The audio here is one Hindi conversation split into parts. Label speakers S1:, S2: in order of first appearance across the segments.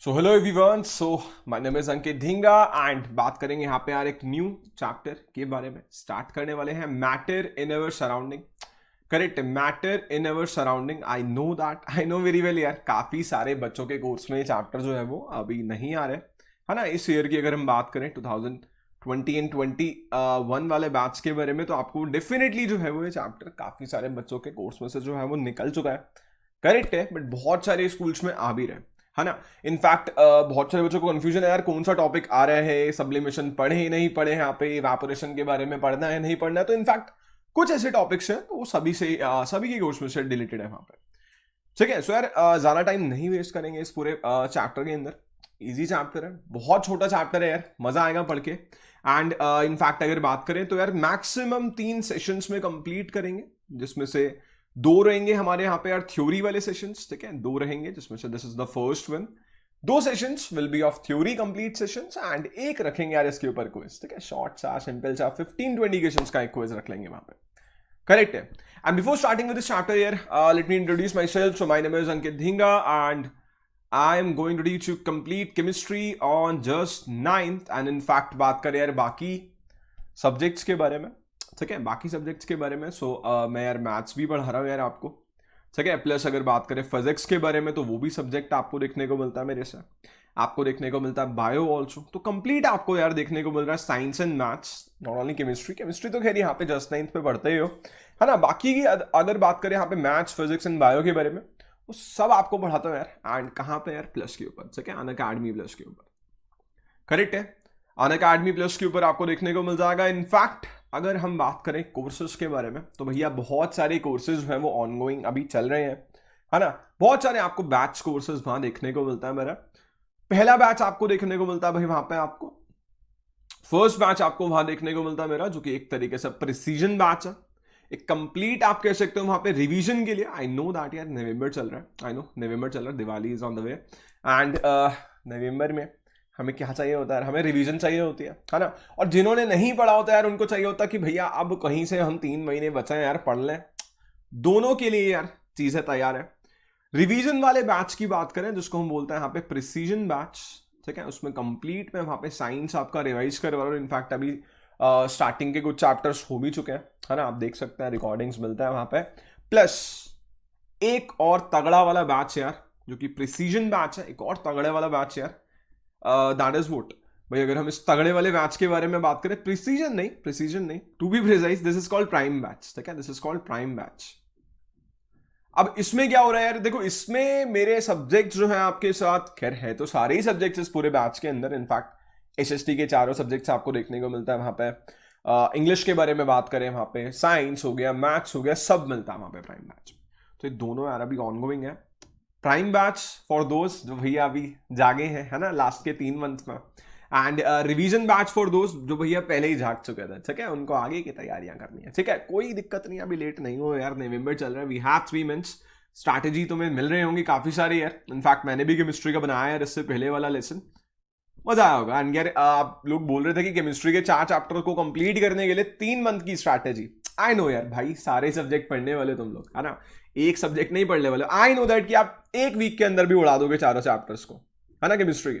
S1: So hello everyone, my name is Ankit Dhingra and बात करेंगे यहाँ पे यार एक न्यू चैप्टर के बारे में। स्टार्ट करने वाले हैं matter in our surrounding. Correct, matter in our surrounding. I know that, I know very well यार, काफी सारे बच्चों के कोर्स में ये चैप्टर जो है वो अभी नहीं आ रहे, है ना। इस ईयर की अगर हम बात करें 2020 एंड 21 वाले बैच के बारे में, तो आपको डेफिनेटली जो है वो ये चैप्टर काफी सारे बच्चों के कोर्स में से जो है वो निकल चुका है। करेक्ट है, बट बहुत सारे स्कूल्स में आ भी रहे, है ना। इनफैक्ट बहुत सारे बच्चों को कंफ्यूजन है यार, कौन सा टॉपिक आ रहा है, सब्लिमेशन पढ़े ही नहीं पढ़े, यहाँ पे इवापोरेशन के बारे में पढ़ना है नहीं पढ़ना है। तो इनफैक्ट कुछ ऐसे टॉपिक्स हैं तो वो सभी के कोर्स में से डिलीटेड है वहां पे। ठीक है, सो यार ज्यादा टाइम नहीं वेस्ट करेंगे इस पूरे चैप्टर के अंदर। इजी चैप्टर है, बहुत छोटा चैप्टर है यार, मजा आएगा पढ़ के। एंड इनफैक्ट अगर बात करें तो यार मैक्सिमम 3 सेशंस में कंप्लीट करेंगे, जिसमें से 2 रहेंगे हमारे यहाँ पे यार थ्योरी वाले सेशंस। ठीक है, 2 रहेंगे जिसमें से this is the first one. 2 sessions will be of theory complete sessions and एक रखेंगे यार इसके ऊपर क्विज। ठीक है, शॉर्ट सा सिंपल सा 15-20 क्वेश्चंस का एक क्विज रख लेंगे वहां पे। करेक्ट है। And before starting with this chapter यार, let me introduce myself. So my name is Ankit Dhingra and I am going to teach you complete chemistry on just 9th and in fact बात करें यार बाकी सब्जेक्ट्स के बारे में। ठीक है, बाकी सब्जेक्ट्स के बारे में मैं यार मैथ्स भी पढ़ा रहा हूँ यार आपको। ठीक है, प्लस अगर बात करें फिजिक्स के बारे में तो वो भी सब्जेक्ट आपको देखने को मिलता है मेरे से। आपको देखने को मिलता है बायो ऑल्सो। तो कंप्लीट आपको यार देखने को मिल रहा है science and maths, not only chemistry. Chemistry तो खैर यहाँ पे जस्ट 9th पे पढ़ते ही हो, है ना। बाकी की अगर बात करें यहाँ पे मैथ्स फिजिक्स एंड बायो के बारे में, वो सब आपको पढ़ाता हूँ यार। एंड कहाँ पे यार, प्लस के ऊपर। ठीक है, अनअकैडमी प्लस के ऊपर। करेक्ट है, अनअकैडमी प्लस के ऊपर आपको देखने को मिल जाएगा। इनफैक्ट अगर हम बात करें कोर्सेज के बारे में तो भैया बहुत सारे कोर्सेज हैं वो ऑनगोइंग अभी चल रहे हैं, है ना। बहुत सारे आपको बैच कोर्सेज वहां देखने को मिलता है। मेरा पहला बैच आपको देखने को मिलता है भाई वहां पे, आपको फर्स्ट बैच आपको वहां देखने को मिलता है मेरा, जो कि एक तरीके से प्रिसीजन बैच है। एक कंप्लीट आप कह सकते हो वहां पे रिवीजन के लिए। आई नो दैट यार नवंबर चल रहा है, आई नो नवंबर चल रहा है, Diwali is on the way. And November में हमें क्या चाहिए होता है, हमें रिवीजन चाहिए होती है ना। और जिन्होंने नहीं पढ़ा होता यार, उनको चाहिए होता कि भैया अब कहीं से हम 3 महीने बचे हैं यार, पढ़ लें। दोनों के लिए यार चीजें तैयार है। रिवीजन वाले बैच की बात करें जिसको हम बोलते हैं यहाँ पे प्रिसीजन बैच। ठीक है, उसमें कंप्लीट में वहां पे साइंस आपका रिवाइज करवा रहा हूँ। इनफैक्ट अभी स्टार्टिंग के कुछ चैप्टर्स हो भी चुके हैं, है ना। आप देख सकते हैं, रिकॉर्डिंग्स मिलता है वहां पे। प्लस एक और तगड़ा वाला बैच यार, जो कि प्रिसीजन बैच है, एक और तगड़े वाला बैच यार, दैट इज वोट भाई। अगर हम इस तगड़े वाले बैच के बारे में बात करें, प्रिसीजन नहीं, to be precise this is called prime batch. ठीक है, this is called prime batch. अब इसमें क्या हो रहा है यार, देखो इसमें मेरे सब्जेक्ट जो हैं आपके साथ, खैर है तो सारे ही सब्जेक्ट्स इस पूरे बैच के अंदर। इनफैक्ट एसएसटी के चारों सब्जेक्ट्स आपको देखने को मिलता है वहां पे। इंग्लिश के बारे में बात करें वहां पे, साइंस हो गया, मैथ्स हो गया, सब मिलता है वहां पे प्राइम बैच। तो ये दोनों यार अभी ऑनगोइंग है। प्राइम बैच फॉर दोज जो भैया अभी जागे हैं, है ना, लास्ट के 3 मंथ में। And revision batch for those जो भैया पहले ही झाग चुके थे। ठीक है, उनको आगे की तैयारियां करनी है। ठीक है, कोई दिक्कत नहीं, अभी लेट नहीं हो यार, नवंबर चल रहा है, वी हैव 3 मंथ्स। स्ट्रैटेजी तुम्हें मिल रही होंगी काफी सारी यार। इनफैक्ट मैंने भी केमिस्ट्री का बनाया यार इससे पहले वाला लेसन, मजा आया होगा। एंड यार आप लोग बोल रहे थे कि केमिस्ट्री के 4 चैप्टर को कंप्लीट करने के लिए 3 मंथ की स्ट्रैटेजी। आई नो यार भाई, सारे सब्जेक्ट पढ़ने वाले तुम लोग, है ना, एक सब्जेक्ट नहीं पढ़ने वाले। आई नो दैट कि आप एक वीक के अंदर भी उड़ा दोगे चारों चैप्टर्स को, है ना, केमिस्ट्री के।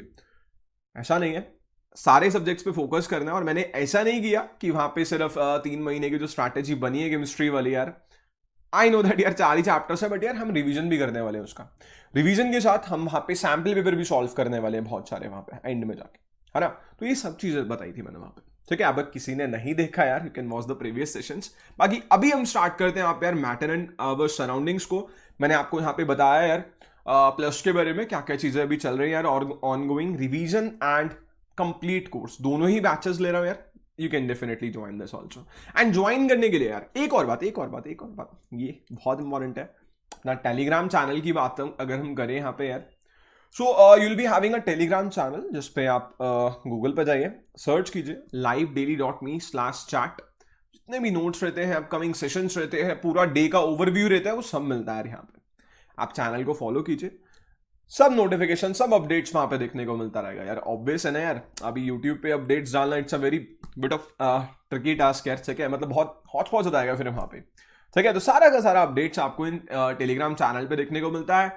S1: ऐसा नहीं है, सारे सब्जेक्ट्स पे फोकस करना है। और मैंने ऐसा नहीं किया कि वहां पे सिर्फ 3 महीने की जो स्ट्रैटेजी बनी है केमिस्ट्री वाली यार, आई नो दैट यार 4 ही चैप्टर्स है, बट यार हम रिवीजन भी करने वाले हैं उसका। रिवीजन के साथ हम वहां पे सैम्पल पेपर भी सॉल्व करने वाले हैं बहुत सारे वहां पे एंड में जाके, है ना। तो ये सब चीजें बताई थी मैंने वहां पे। ठीक है, अब किसी ने नहीं देखा यार, you can watch the previous sessions. बाकी अभी हम स्टार्ट करते हैं यहाँ पे यार मैटर एंड आवर सराउंडिंग्स को। मैंने आपको यहाँ पे बताया यार प्लस के बारे में क्या क्या चीजें अभी चल रही है यार, और ongoing revision and complete course दोनों ही बैचेस ले रहा हूँ यार। You can definitely join this also. And join करने के लिए यार एक और बात, ये बहुत इंपॉर्टेंट है। अपना टेलीग्राम चैनल की बात अगर हम करें यहाँ पे यार, so you will be having a Telegram channel जिसपे आप गूगल पे जाइए, सर्च कीजिए livedaily.me/chat। जितने भी नोट्स रहते हैं, अपकमिंग सेशंस रहते हैं, पूरा डे का ओवरव्यू रहता है, वो सब मिलता है यहाँ पे। आप चैनल को फॉलो कीजिए, सब नोटिफिकेशन, सब अपडेट्स वहां पे देखने को मिलता रहेगा यार। ऑब्वियस है ना यार, अभी यूट्यूब पे अपडेट्स डालना it's a very bit of tricky task यार। ठीक है, मतलब बहुत हॉट पॉज हो जाएगा फिर वहां पे। ठीक है, तो सारा का सारा अपडेट्स आपको इन टेलीग्राम चैनल पे देखने को मिलता है।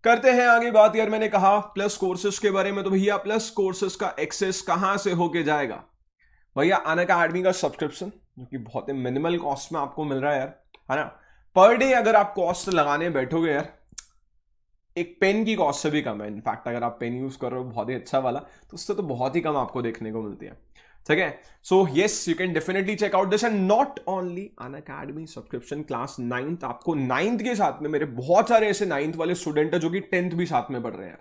S1: करते हैं आगे बात यार। मैंने कहा प्लस कोर्सेज के बारे में, तो भैया प्लस कोर्सेज का एक्सेस कहां से होके जाएगा? भैया अनअकैडमी का सब्सक्रिप्शन, जो कि बहुत ही मिनिमल कॉस्ट में आपको मिल रहा है यार, है ना। पर डे अगर आप कॉस्ट लगाने बैठोगे यार, एक पेन की कॉस्ट से भी कम है। इनफैक्ट अगर आप पेन यूज कर रहे हो बहुत ही अच्छा वाला, तो उससे तो बहुत ही कम आपको देखने को मिलती है, ठीक है। So yes, you can definitely check out this. And not only Unacademy subscription, class 9th, आपको 9th के साथ में, मेरे बहुत सारे ऐसे 9th वाले स्टूडेंट है जो कि 10th भी साथ में पढ़ रहे हैं,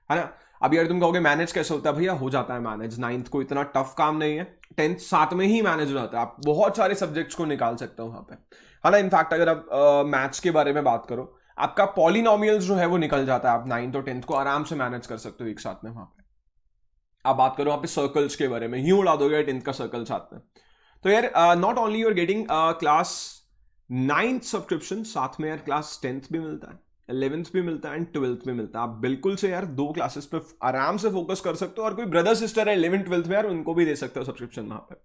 S1: है ना। अब यार तुम कहोगे मैनेज कैसे होता है? भैया हो जाता है मैनेज, 9th को इतना टफ काम नहीं है, 10th साथ में ही मैनेज हो जाता है। आप बहुत सारे सब्जेक्ट्स को निकाल सकते हो वहां पे, है ना। इनफैक्ट अगर आप मैथ्स के बारे में बात करो, आपका पॉलिनोमियल्स जो है वो निकल जाता है, आप 9th और 10th को आराम से मैनेज कर सकते हो एक साथ में वहां पे। आप बात करो वहां पे सर्कल्स के बारे में, यूं उड़ा दोगे 10th का सर्कल साथ में। तो यार not only you are getting class 9th subscription, साथ में यार क्लास 10th भी मिलता है, 11th भी मिलता है एंड 12th भी मिलता है। आप बिल्कुल से यार 2 क्लासेस पे आराम से फोकस कर सकते हो, और कोई ब्रदर सिस्टर है 11th 12th में यार, उनको भी दे सकते हो सब्सक्रिप्शन वहां पे,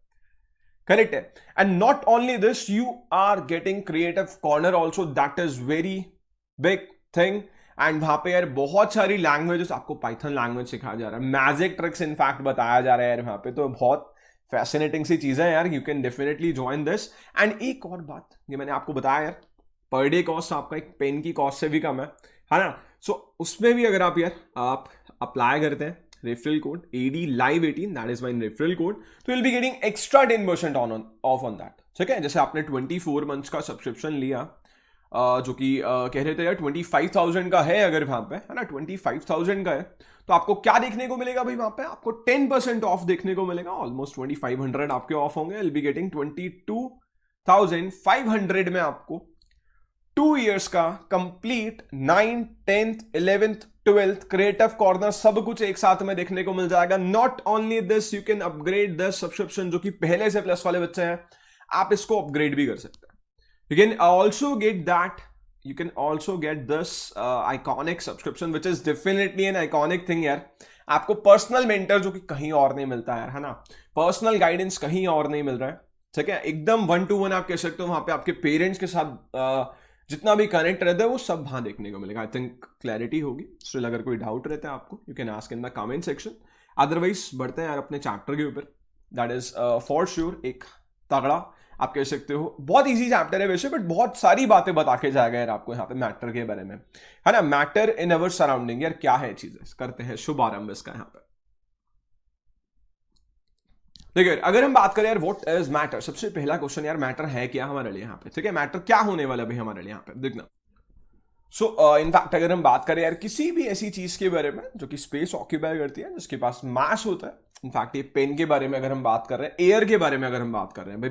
S1: करेक्ट है। And not only this, you are getting creative corner also, that is very big thing. एंड वहां पे यार बहुत सारी लैंग्वेजेस, आपको पाइथन लैंग्वेज सिखाया जा रहा है, मैजिक ट्रिक्स इनफैक्ट बताया जा रहा है यार वहां पे, तो बहुत फैसिनेटिंग सी चीजें हैं यार। You can definitely join this. And एक और बात, ये मैंने आपको बताया यार, पर डे कॉस्ट आपका एक पेन की कॉस्ट से भी कम है ना। सो उसमें भी अगर आप अप्लाई करते हैं referral code ADLIVE18, that is my referral code, तो will be getting extra 10% off on that, ठीक है। जैसे आपने 24 मंथ्स का सब्सक्रिप्शन लिया, जो कि कह रहे थे यार 25,000 का है अगर वहां पे, है ना, 25,000 का है, तो आपको क्या देखने को मिलेगा भाई वहां पे? आपको 10% ऑफ देखने को मिलेगा, ऑलमोस्ट 2500 आपके ऑफ होंगे। विल बी गेटिंग 22,500 में आपको 2 years का complete 9th 10th 11th 12th creative corner सब कुछ एक साथ में देखने को मिल जाएगा। Not only this, you can upgrade this subscription, जो कि पहले से प्लस वाले बच्चे हैं, आप इसको अपग्रेड भी कर सकते हैं। You can also get that. You can also get this iconic subscription, which is definitely an iconic thing यार। आपको पर्सनल मेंटर जो कि कहीं और नहीं मिलता यार, है ना, पर्सनल गाइडेंस कहीं और नहीं मिल रहा है, ठीक है। एकदम 1-to-1 आप कह सकते हो, वहां पे आपके पेरेंट्स के साथ जितना भी कनेक्ट रहता है वो सब वहां देखने को मिलेगा। आई थिंक क्लैरिटी होगी। स्टिल अगर कोई डाउट रहता है आपको, you can ask in the comment section. Otherwise बढ़ते हैं यार अपने चैप्टर के ऊपर, दैट इज फॉर श्योर एक तगड़ा, आप कह सकते हो बहुत इजी चैप्टर है वैसे, बट बहुत सारी बातें बता के जाएगा यार आपको यहाँ पे मैटर के बारे में, है ना। मैटर इन अवर सराउंडिंग, यार क्या है चीजें, करते हैं शुभारंभ इसका यहाँ पे। देखिए अगर हम बात करें यार व्हाट इज मैटर, सबसे पहला क्वेश्चन यार, मैटर है क्या हमारे लिए यहाँ पे, ठीक है। मैटर क्या होने वाला भाई हमारे लिए यहाँ पे, देखना। सो इनफैक्ट अगर हम बात करें यार किसी भी ऐसी चीज के बारे में जो कि स्पेस ऑक्यूपाई करती है, जिसके पास मास होता है, इनफैक्ट ये पेन के बारे में अगर हम बात कर रहे हैं, एयर के बारे में अगर हम बात कर रहे हैं भाई,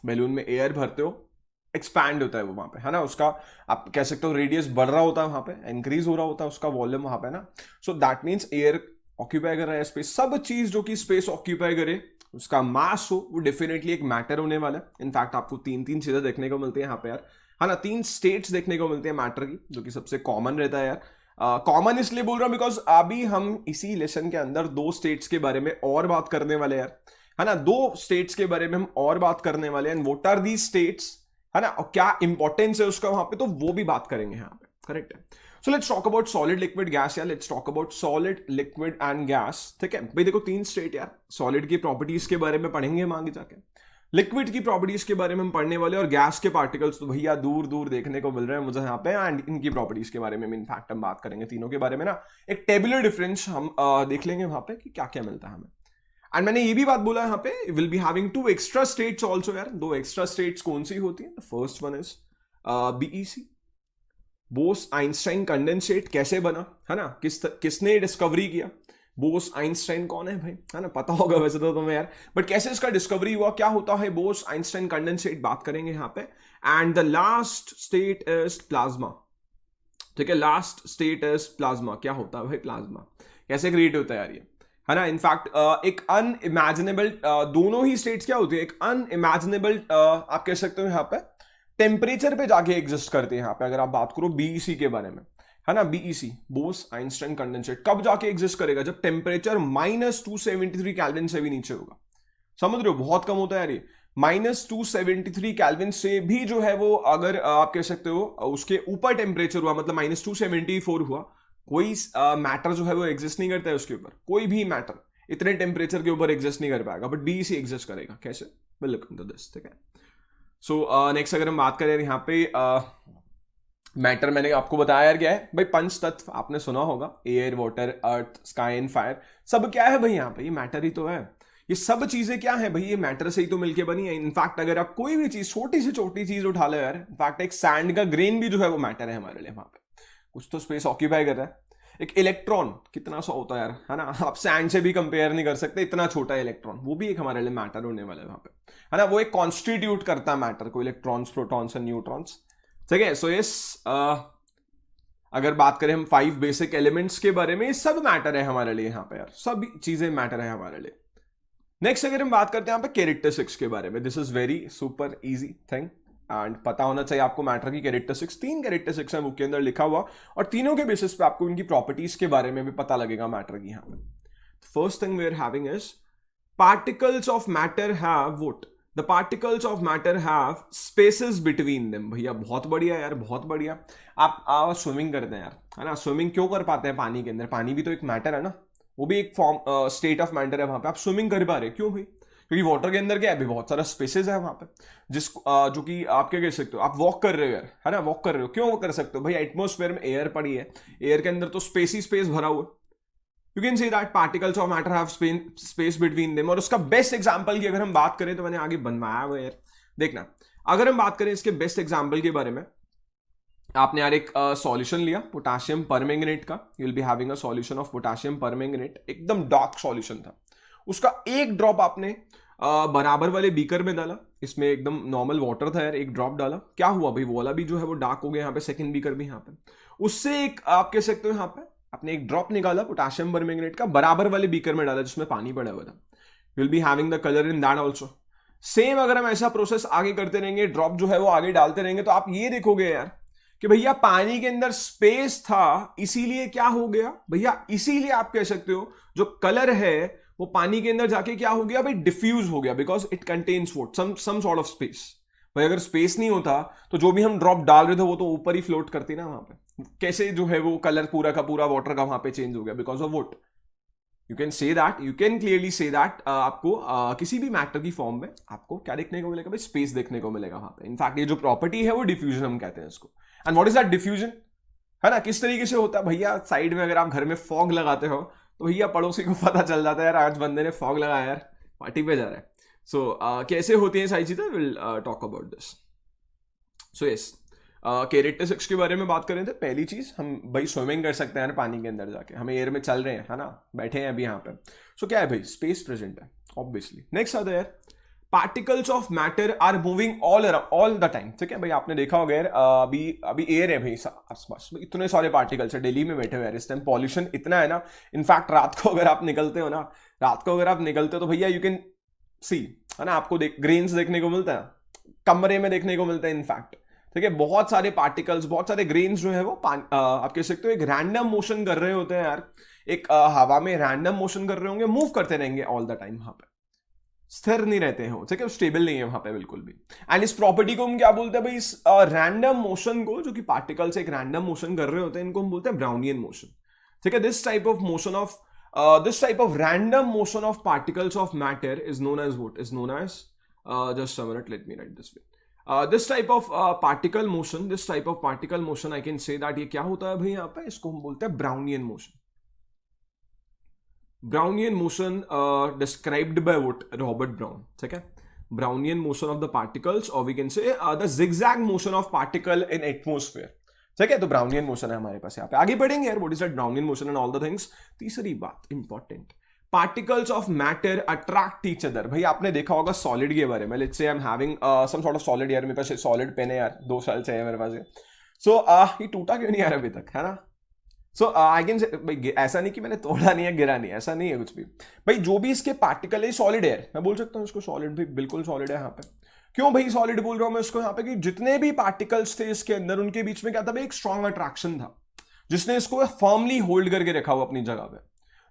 S1: बैलून में एयर भरते हो, एक्सपैंड होता है वो वहां पे, है ना, उसका आप कह सकते हो रेडियस बढ़ रहा होता है वहां पे, इंक्रीज हो रहा होता है उसका वॉल्यूम वहां पे ना। So that means air occupy कर रहा है स्पेस। सब चीज जो कि स्पेस ऑक्यूपाई करे, उसका मास हो, वो डेफिनेटली एक मैटर होने वाला है। इनफैक्ट आपको 3 चीजें देखने को मिलती है यहाँ पे यार, है ना, 3 स्टेट्स देखने को मिलती है मैटर की, जो कि सबसे कॉमन रहता है यार। कॉमन इसलिए बोल रहा हूं बिकॉज अभी हम इसी लेसन के अंदर 2 स्टेट्स के बारे में और बात करने वाले यार, है ना। 2 स्टेट्स के बारे में हम और बात करने वाले हैं, व्हाट आर दी स्टेट्स, है ना, और क्या इंपॉर्टेंस है उसका वहां पे, तो वो भी बात करेंगे यहाँ पे, करेक्ट है। So let's talk about solid liquid gas, या let's talk about solid liquid and gas, ठीक है भाई। देखो 3 स्टेट यार, सॉलिड की प्रॉपर्टीज के बारे में पढ़ेंगे हम आगे जाके, लिक्विड की प्रॉपर्टीज के बारे में हम पढ़ने वाले, और गैस के पार्टिकल्स तो भैया दूर दूर देखने को मिल रहे हैं मुझे यहाँ पे, एंड इनकी प्रॉपर्टीज के बारे में इनफैक्ट हम बात करेंगे, तीनों के बारे में ना एक टेबुलर डिफरेंस हम देख लेंगे वहां पे कि क्या क्या मिलता है हमें। एंड मैंने ये भी बात बोला यहाँ पे, will be having 2 extra states also यार। 2 एक्स्ट्रा स्टेट्स कौन सी होती है? First one is BEC, Bose Einstein condensate, कैसे बना, है ना, किसने डिस्कवरी किया, बोस आइंस्टाइन कौन है भाई, है ना, पता होगा वैसे तो तुम्हें यार, बट कैसे इसका डिस्कवरी हुआ, क्या होता है बोस आइंस्टाइन कंडेंसेट, बात करेंगे यहाँ पे। And the last state is plasma, ठीक है, लास्ट स्टेट इज प्लाज्मा। क्या होता है भाई प्लाज्मा, कैसे क्रिएट होता है यार ये, है ना। इनफैक्ट एक अनइमेजिनेबल, दोनों ही स्टेट्स क्या होती है, एक अनइमेजिनेबल आप कह सकते हो यहाँ पे टेम्परेचर पे जाके एग्जिस्ट करते हैं यहाँ पे। अगर आप बात करो BEC के बारे में, है ना, BEC बोस आइंस्टाइन कंडेंसेट कब जाके एग्जिस्ट करेगा, जब टेम्परेचर -273 केल्विन से भी नीचे होगा। समझ रहे हो, बहुत कम होता है यार ये, -273 केल्विन से भी जो है वो, अगर आप कह सकते हो उसके ऊपर टेम्परेचर हुआ, मतलब -274 हुआ, कोई मैटर जो है वो एग्जिस्ट नहीं करता है उसके ऊपर, कोई भी मैटर इतने टेम्परेचर के ऊपर एग्जिस्ट नहीं कर पाएगा, बट BEC एग्जिस्ट करेगा। कैसे? विल लुक इनटू दिस, ठीक है। सो नेक्स्ट अगर हम बात करें यहाँ पे मैटर, मैंने आपको बताया यार क्या है भाई, पंच तत्व आपने सुना होगा, air, water, earth, sky and fire, सब क्या है भाई यहाँ पे, ये मैटर ही तो है। ये सब चीजें क्या है भाई, ये मैटर से ही तो मिलके बनी है। इनफैक्ट अगर आप कोई भी चीज, छोटी से छोटी चीज उठा लो यार, इनफैक्ट एक सैंड का ग्रेन भी जो है वो मैटर है हमारे लिए, वहां पे कुछ तो स्पेस ऑक्यूपाई कर रहा है। एक इलेक्ट्रॉन कितना सा होता है यार, है ना, आप सैंड से भी कंपेयर नहीं कर सकते, इतना छोटा इलेक्ट्रॉन, वो भी एक हमारे लिए मैटर होने वाला है वहां पे, है ना, वो एक कॉन्स्टिट्यूट करता है मैटर को, इलेक्ट्रॉन्स, प्रोटॉन्स एंड न्यूट्रॉन्स, ठीक है। सो यस, अगर बात करें हम 5 बेसिक एलिमेंट्स के बारे में, ये सब मैटर है हमारे लिए यहाँ पे यार, सब चीजें मैटर है हमारे लिए। नेक्स्ट अगर हम बात करते हैं यहाँ पे कैरेक्टरिस्टिक्स के बारे में, this is very super easy thing and पता होना चाहिए आपको मैटर की कैरेक्टरिस्टिक्स। 3 कैरेक्टरिस्टिक्स हैं बुक के अंदर लिखा हुआ, और तीनों के बेसिस पे आपको इनकी प्रॉपर्टीज के बारे में भी पता लगेगा मैटर की यहाँ पे। First thing we are having is particles of matter have what, the particles of matter have spaces between them. भैया बहुत बढ़िया यार, बहुत बढ़िया। आप स्विमिंग करते हैं यार, है ना, स्विमिंग क्यों कर पाते हैं पानी के अंदर? पानी भी तो एक मैटर है ना, वो भी एक फॉर्म, स्टेट ऑफ मैटर है वहां पे, आप स्विमिंग कर पा रहे, क्यों भाई? क्योंकि वाटर के अंदर क्या है, बहुत सारा स्पेसेस है वहां पे, जिस जो कि आप क्या कह सकते हो, आप वॉक कर रहे हो यार, है ना, वॉक कर रहे हो, क्यों कर सकते हो भाई? एटमोस्फेयर में एयर पड़ी है, एयर के अंदर तो स्पेस ही स्पेस भरा हुआ है। You can see that particles of matter have space between them. और उसका बेस्ट एग्जांपल की अगर हम बात करें, तो मैंने आगे बनवाया हुआ यार, देखना, अगर हम बात करें इसके बेस्ट एग्जांपल के बारे में, आपने यार एक सॉल्यूशन लिया पोटेशियम परमैंगनेट का, you will be having a solution of potassium permanganate, एकदम डार्क सॉल्यूशन था, उसका एक ड्रॉप आपने बराबर वाले बीकर में डाला, इसमें एकदम नॉर्मल वाटर था यार, एक ड्रॉप डाला, क्या हुआ भाई, वो वाला भी जो है वो डार्क हो गया, यहाँ पे सेकंड बीकर भी, यहाँ पे उससे एक आप कह सकते हो, यहाँ पे आपने एक ड्रॉप निकाला पोटेशियम परमैंगनेट का, बराबर वाले बीकर में डाला जिसमें पानी पड़ा हुआ था, will be having the colour in that also. Same अगर हम ऐसा प्रोसेस आगे करते रहेंगे, ड्रॉप जो है वो आगे डालते रहेंगे, तो आप ये देखोगे यार कि भैया पानी के अंदर स्पेस था, इसीलिए क्या हो गया भैया, इसीलिए आप कह सकते हो जो कलर है वो पानी के अंदर जाके क्या हो गया भाई, डिफ्यूज हो गया, because it contains what, some sort of space. भाई अगर स्पेस नहीं होता तो जो भी हम ड्रॉप डाल रहे थे वो तो ऊपर ही फ्लोट करती ना वहां पे, कैसे जो है वो कलर पूरा का पूरा वाटर का वहां पे चेंज हो गया, because of what, you can say that, you can clearly say that, आपको किसी भी मैटर की फॉर्म में आपको क्या देखने को मिलेगा भाई, स्पेस देखने को मिलेगा वहां पे। इनफैक्ट ये जो प्रॉपर्टी है वो डिफ्यूजन हम कहते हैं इसको। And what is that diffusion, है ना, किस तरीके से होता है भैया? साइड में अगर आप घर में फॉग लगाते हो, तो भैया पड़ोसी को पता चल जाता है यार आज बंदे ने फॉग लगाया यार, पार्टी पे जा रहा है। सो कैसे होती है सारी चीजें, will talk about this. So yes, characteristics के बारे में बात करें तो पहली चीज, हम भाई स्विमिंग कर सकते हैं पानी के अंदर जाके, हमें एयर में चल रहे हैं, है ना, बैठे हैं अभी यहाँ पे, सो क्या है भाई, स्पेस प्रेजेंट है ऑब्वियसली। नेक्स्ट आता है यार, particles of matter are moving all the time, ठीक है भाई, आपने देखा होगा यार, अभी एयर है भाई आसपास, इतने सारे पार्टिकल्स है, दिल्ली में बैठे हुए यार इस टाइम, पॉल्यूशन इतना है ना। इनफैक्ट रात को अगर आप निकलते हो ना, रात को अगर आप निकलते हो तो भैया यू कैन सी, है ना, आपको ग्रेन्स देखने को मिलता है, कमरे में देखने को मिलता है इनफैक्ट, ठीक है, बहुत सारे पार्टिकल्स, बहुत सारे ग्रेन्स जो है वो आप कह सकते हो एक रैंडम मोशन कर रहे होते हैं यार, एक हवा में रैंडम मोशन कर रहे होंगे, मूव करते रहेंगे ऑल द टाइम, वहां पे स्थिर नहीं रहते हो, ठीक है, स्टेबल नहीं है वहां पे बिल्कुल भी। एंड इस प्रॉपर्टी को हम क्या बोलते हैं भाई, इस रैंडम मोशन को, जो कि पार्टिकल्स एक रैंडम मोशन कर रहे होते हैं, इनको हम बोलते हैं ब्राउनियन मोशन, ठीक है। This type of motion of random motion of particles of matter is known as what, is known as, just a minute, let me write this way, this type of particle motion, I can say that ये क्या होता है भाई यहाँ पे, इसको हम बोलते हैं Brownian motion. Brownian motion described by what, Robert Brown, ठीक है, Brownian motion of the particles, और we can say the zigzag motion of particle in atmosphere, ठीक है, तो ब्राउनियन मोशन है हमारे पास यहाँ पे। आगे बढ़ेंगे यार, what is that Brownian motion and all the things. तीसरी बात important, particles of matter attract each other. भाई आपने देखा होगा सॉलिड के बारे में, let's say I am having some sort of solid, यार मेरे पास सॉलिड पेन है यार, 2 साल से है मेरे पास ये, सो ये टूटा क्यों नहीं यार अभी तक, है ना। सो आई कैन से भाई, ऐसा नहीं कि मैंने तोड़ा नहीं है, गिरा नहीं, ऐसा नहीं है कुछ भी भाई, जो भी इसके पार्टिकल है सॉलिड है, मैं बोल सकता हूँ इसको सॉलिड, भाई बिल्कुल सॉलिड है यहाँ पे। क्यों भाई सॉलिड बोल रहा हूं मैं इसको यहाँ पे, कि जितने भी पार्टिकल्स थे इसके अंदर, उनके बीच में क्या था भाई, एक स्ट्रॉन्ग अट्रैक्शन था, जिसने इसको फर्मली होल्ड करके रखा हुआ अपनी जगह पे।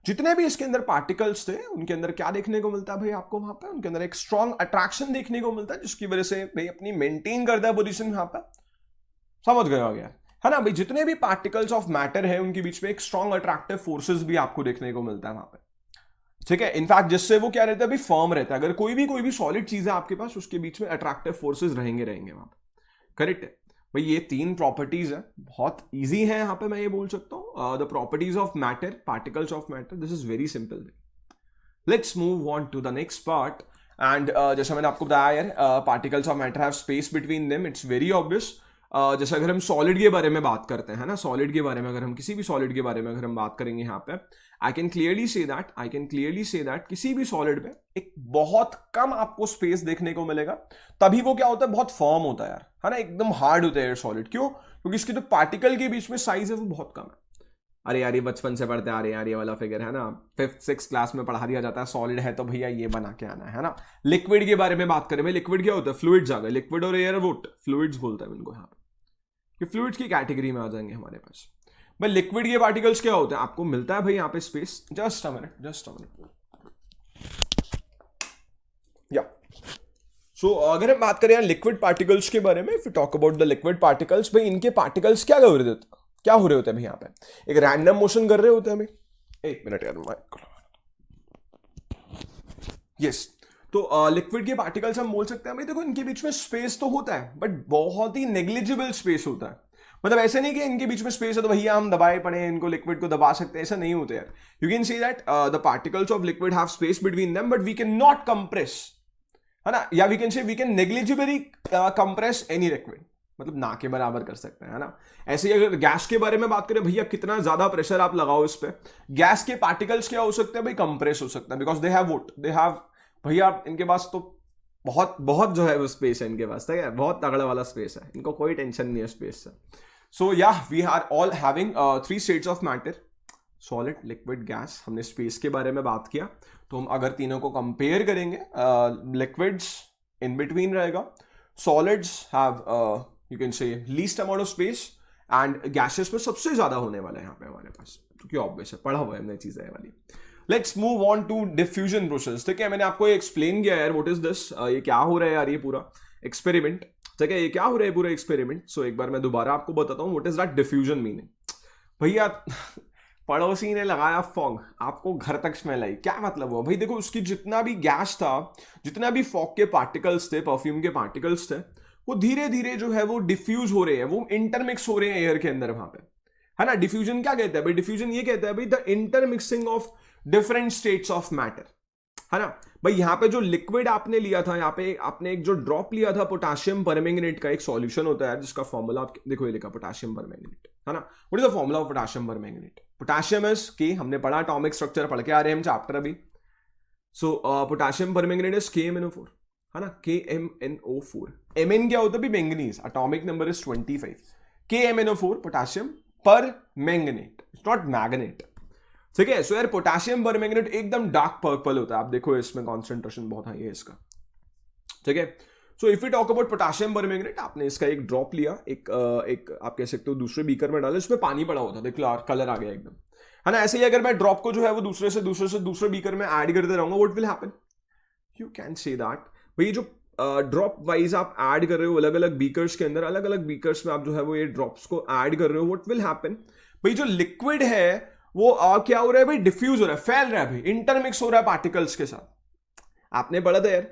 S1: जितने भी इसके अंदर पार्टिकल्स थे उनके अंदर क्या देखने को मिलता है भाई आपको वहां पे, उनके अंदर एक स्ट्रॉन्ग अट्रैक्शन देखने को मिलता है, जिसकी वजह से भाई अपनी मेंटेन करता है पोजीशन वहां पर। समझ गए हो गया है ना भाई। जितने भी पार्टिकल्स ऑफ मैटर है उनके बीच में एक स्ट्रॉन्ग अट्रैक्टिव फोर्सेस भी आपको देखने को मिलता है वहां पे, ठीक है। इनफैक्ट जिससे वो क्या रहता है भाई, फर्म रहता है। अगर कोई भी सॉलिड चीज है आपके पास, उसके बीच में अट्रैक्टिव फोर्सेस रहेंगे वहां पे, करेक्ट है भाई। ये 3 प्रॉपर्टीज है, बहुत इजी है यहाँ पे, मैं ये बोल सकता हूँ। The properties of matter, particles of matter, this is very simple. Let's move on to the next part. And जैसा मैंने आपको बताया यार, particles of matter have space between them, it's very obvious. जैसे अगर हम सॉलिड के बारे में बात करते हैं ना, सॉलिड के बारे में, अगर हम किसी भी सॉलिड के बारे में अगर हम बात करेंगे यहाँ पे, I can clearly say that किसी भी सॉलिड में एक बहुत कम आपको स्पेस देखने को मिलेगा। तभी वो क्या होता है, बहुत फर्म होता है यार, है ना, एकदम हार्ड होता है सॉलिड। क्यों? क्योंकि इसके जो पार्टिकल के बीच में साइज है वो बहुत कम है। अरे यार ये बचपन से पढ़ते आ रहे हैं यार, ये वाला फिगर है ना, 5th-6th क्लास में पढ़ा दिया जाता है, सॉलिड है तो भैया ये बना के आना है ना। लिक्विड के बारे में बात करें भाई, लिक्विड क्या होता है, फ्लूइड्स आ गए, लिक्विड और एयर वोट फ्लूइड्स बोलते हैं इनको यहाँ पे, कि फ्लूइड्स की कैटेगरी में आ जाएंगे हमारे पास भाई। लिक्विड के पार्टिकल्स क्या होते हैं, आपको मिलता है भाई यहाँ पे स्पेस, जस्ट अ मिनट या सो अगर हम बात करें लिक्विड पार्टिकल्स के बारे में, if you talk about the liquid particles, भाई इनके पार्टिकल्स क्या हो रहे होते हैं भाई, यहाँ पे एक रैंडम मोशन कर रहे होते हैं भाई। 1 मिनट यार, यस। तो लिक्विड के पार्टिकल्स हम बोल सकते हैं भाई, देखो इनके बीच में स्पेस तो होता है, बट बहुत ही नेग्लिजिबल स्पेस होता है। मतलब ऐसे नहीं कि इनके बीच में स्पेस है तो भैया हम दबाए पड़े इनको, लिक्विड को दबा सकते हैं, ऐसा नहीं होता यार। You can see that the particles of liquid have space between them, but we can not compress, है ना, या we can say we can negligibly compress any liquid, मतलब ना के बराबर कर सकते हैं, है ना। ऐसे ही अगर गैस के बारे में बात करें, भैया कितना ज्यादा प्रेशर आप लगाओ इस पे, गैस के पार्टिकल्स क्या हो सकते हैं भाई, कंप्रेस हो सकता है, because they have what, they have, भैया इनके पास तो बहुत बहुत जो है वो स्पेस है इनके पास, ठीक है, बहुत तगड़ा वाला स्पेस है, इनको कोई टेंशन नहीं है स्पेस से। सो या we are all having 3 states of matter, solid, liquid, gas. हमने स्पेस के बारे में बात किया, तो हम अगर तीनों को कंपेयर करेंगे, लिक्विड्स इन बिटवीन रहेगा, सॉलिड्स हैव यू कैन से least amount of space, and gases पे सबसे ज्यादा होने वाला है यहाँ पे हमारे पास, क्योंकि ऑब्वियस है, पढ़ा हुआ है हमने चीजें वाली। Let's move on to diffusion process, ठीक है। मैंने आपको एक्सप्लेन किया यार, व्हाट इज दिस, ये क्या हो रहा है यार, ये पूरा एक्सपेरिमेंट, ठीक है, ये क्या हो रहा है पूरा एक्सपेरिमेंट। सो एक बार मैं दोबारा आपको बताता हूँ what is that diffusion meaning. भैया पड़ोसी ने लगाया फॉग, आपको घर तक स्मेल आई, क्या मतलब हुआ भाई? देखो उसकी जितना भी गैस था, जितना भी फॉग के पार्टिकल्स थे, परफ्यूम के पार्टिकल्स थे, वो धीरे धीरे जो है वो डिफ्यूज हो रहे हैं, वो इंटरमिक्स हो रहे हैं एयर के अंदर वहां पे, है ना। डिफ्यूजन क्या कहता है भाई? डिफ्यूजन ये कहता है भाई the intermixing of different states of matter, है ना भाई। यहाँ पे जो लिक्विड आपने लिया था, यहाँ पे आपने एक जो ड्रॉप लिया था पोटेशियम परमैंगनेट का, एक सॉल्यूशन होता है जिसका फॉर्मूला आप देखो, ये लिखा पोटेशियम परमैंगनेट, है ना। What is the formula of potassium permanganate? Potassium is के, हमने पढ़ा एटॉमिक स्ट्रक्चर पढ़ के आ रहे हैं हम चैप्टर अभी। सो पोटेशियम परमैंगनेट इज KMnO4, है ना, KMnO4। Mn क्या होता है भी? Manganese, atomic number is 25। KMnO4 potassium पर मैंगनेट, इट्स नॉट मैग्नेट, ठीक है। सो यार पोटेशियम परमैंगनेट एकदम डार्क पर्पल होता है, आप देखो इसमें कॉन्सेंट्रेशन बहुत हाई है इसका, ठीक है। So if you talk about potassium permanganate, आपने इसका एक ड्रॉप लिया, एक आप कह सकते हो दूसरे बीकर में डाला, इसमें पानी पड़ा होता, देखो कलर आ गया एकदम, है ना। ऐसे ही अगर मैं ड्रॉप को जो है वो दूसरे बीकर में ऐड करते रहूंगा, what will happen? You can say that भाई जो ड्रॉप वाइज आप ऐड कर रहे हो अलग अलग बीकर्स के अंदर, अलग अलग बीकर्स में आप जो है वो ये ड्रॉप्स को ऐड कर रहे हो, व्हाट विल हैपन भाई? जो लिक्विड है वो क्या हो रहा है भाई? डिफ्यूज हो रहा है, फैल रहा है भाई, इंटरमिक्स हो रहा है पार्टिकल्स के साथ। आपने पढ़ा था यार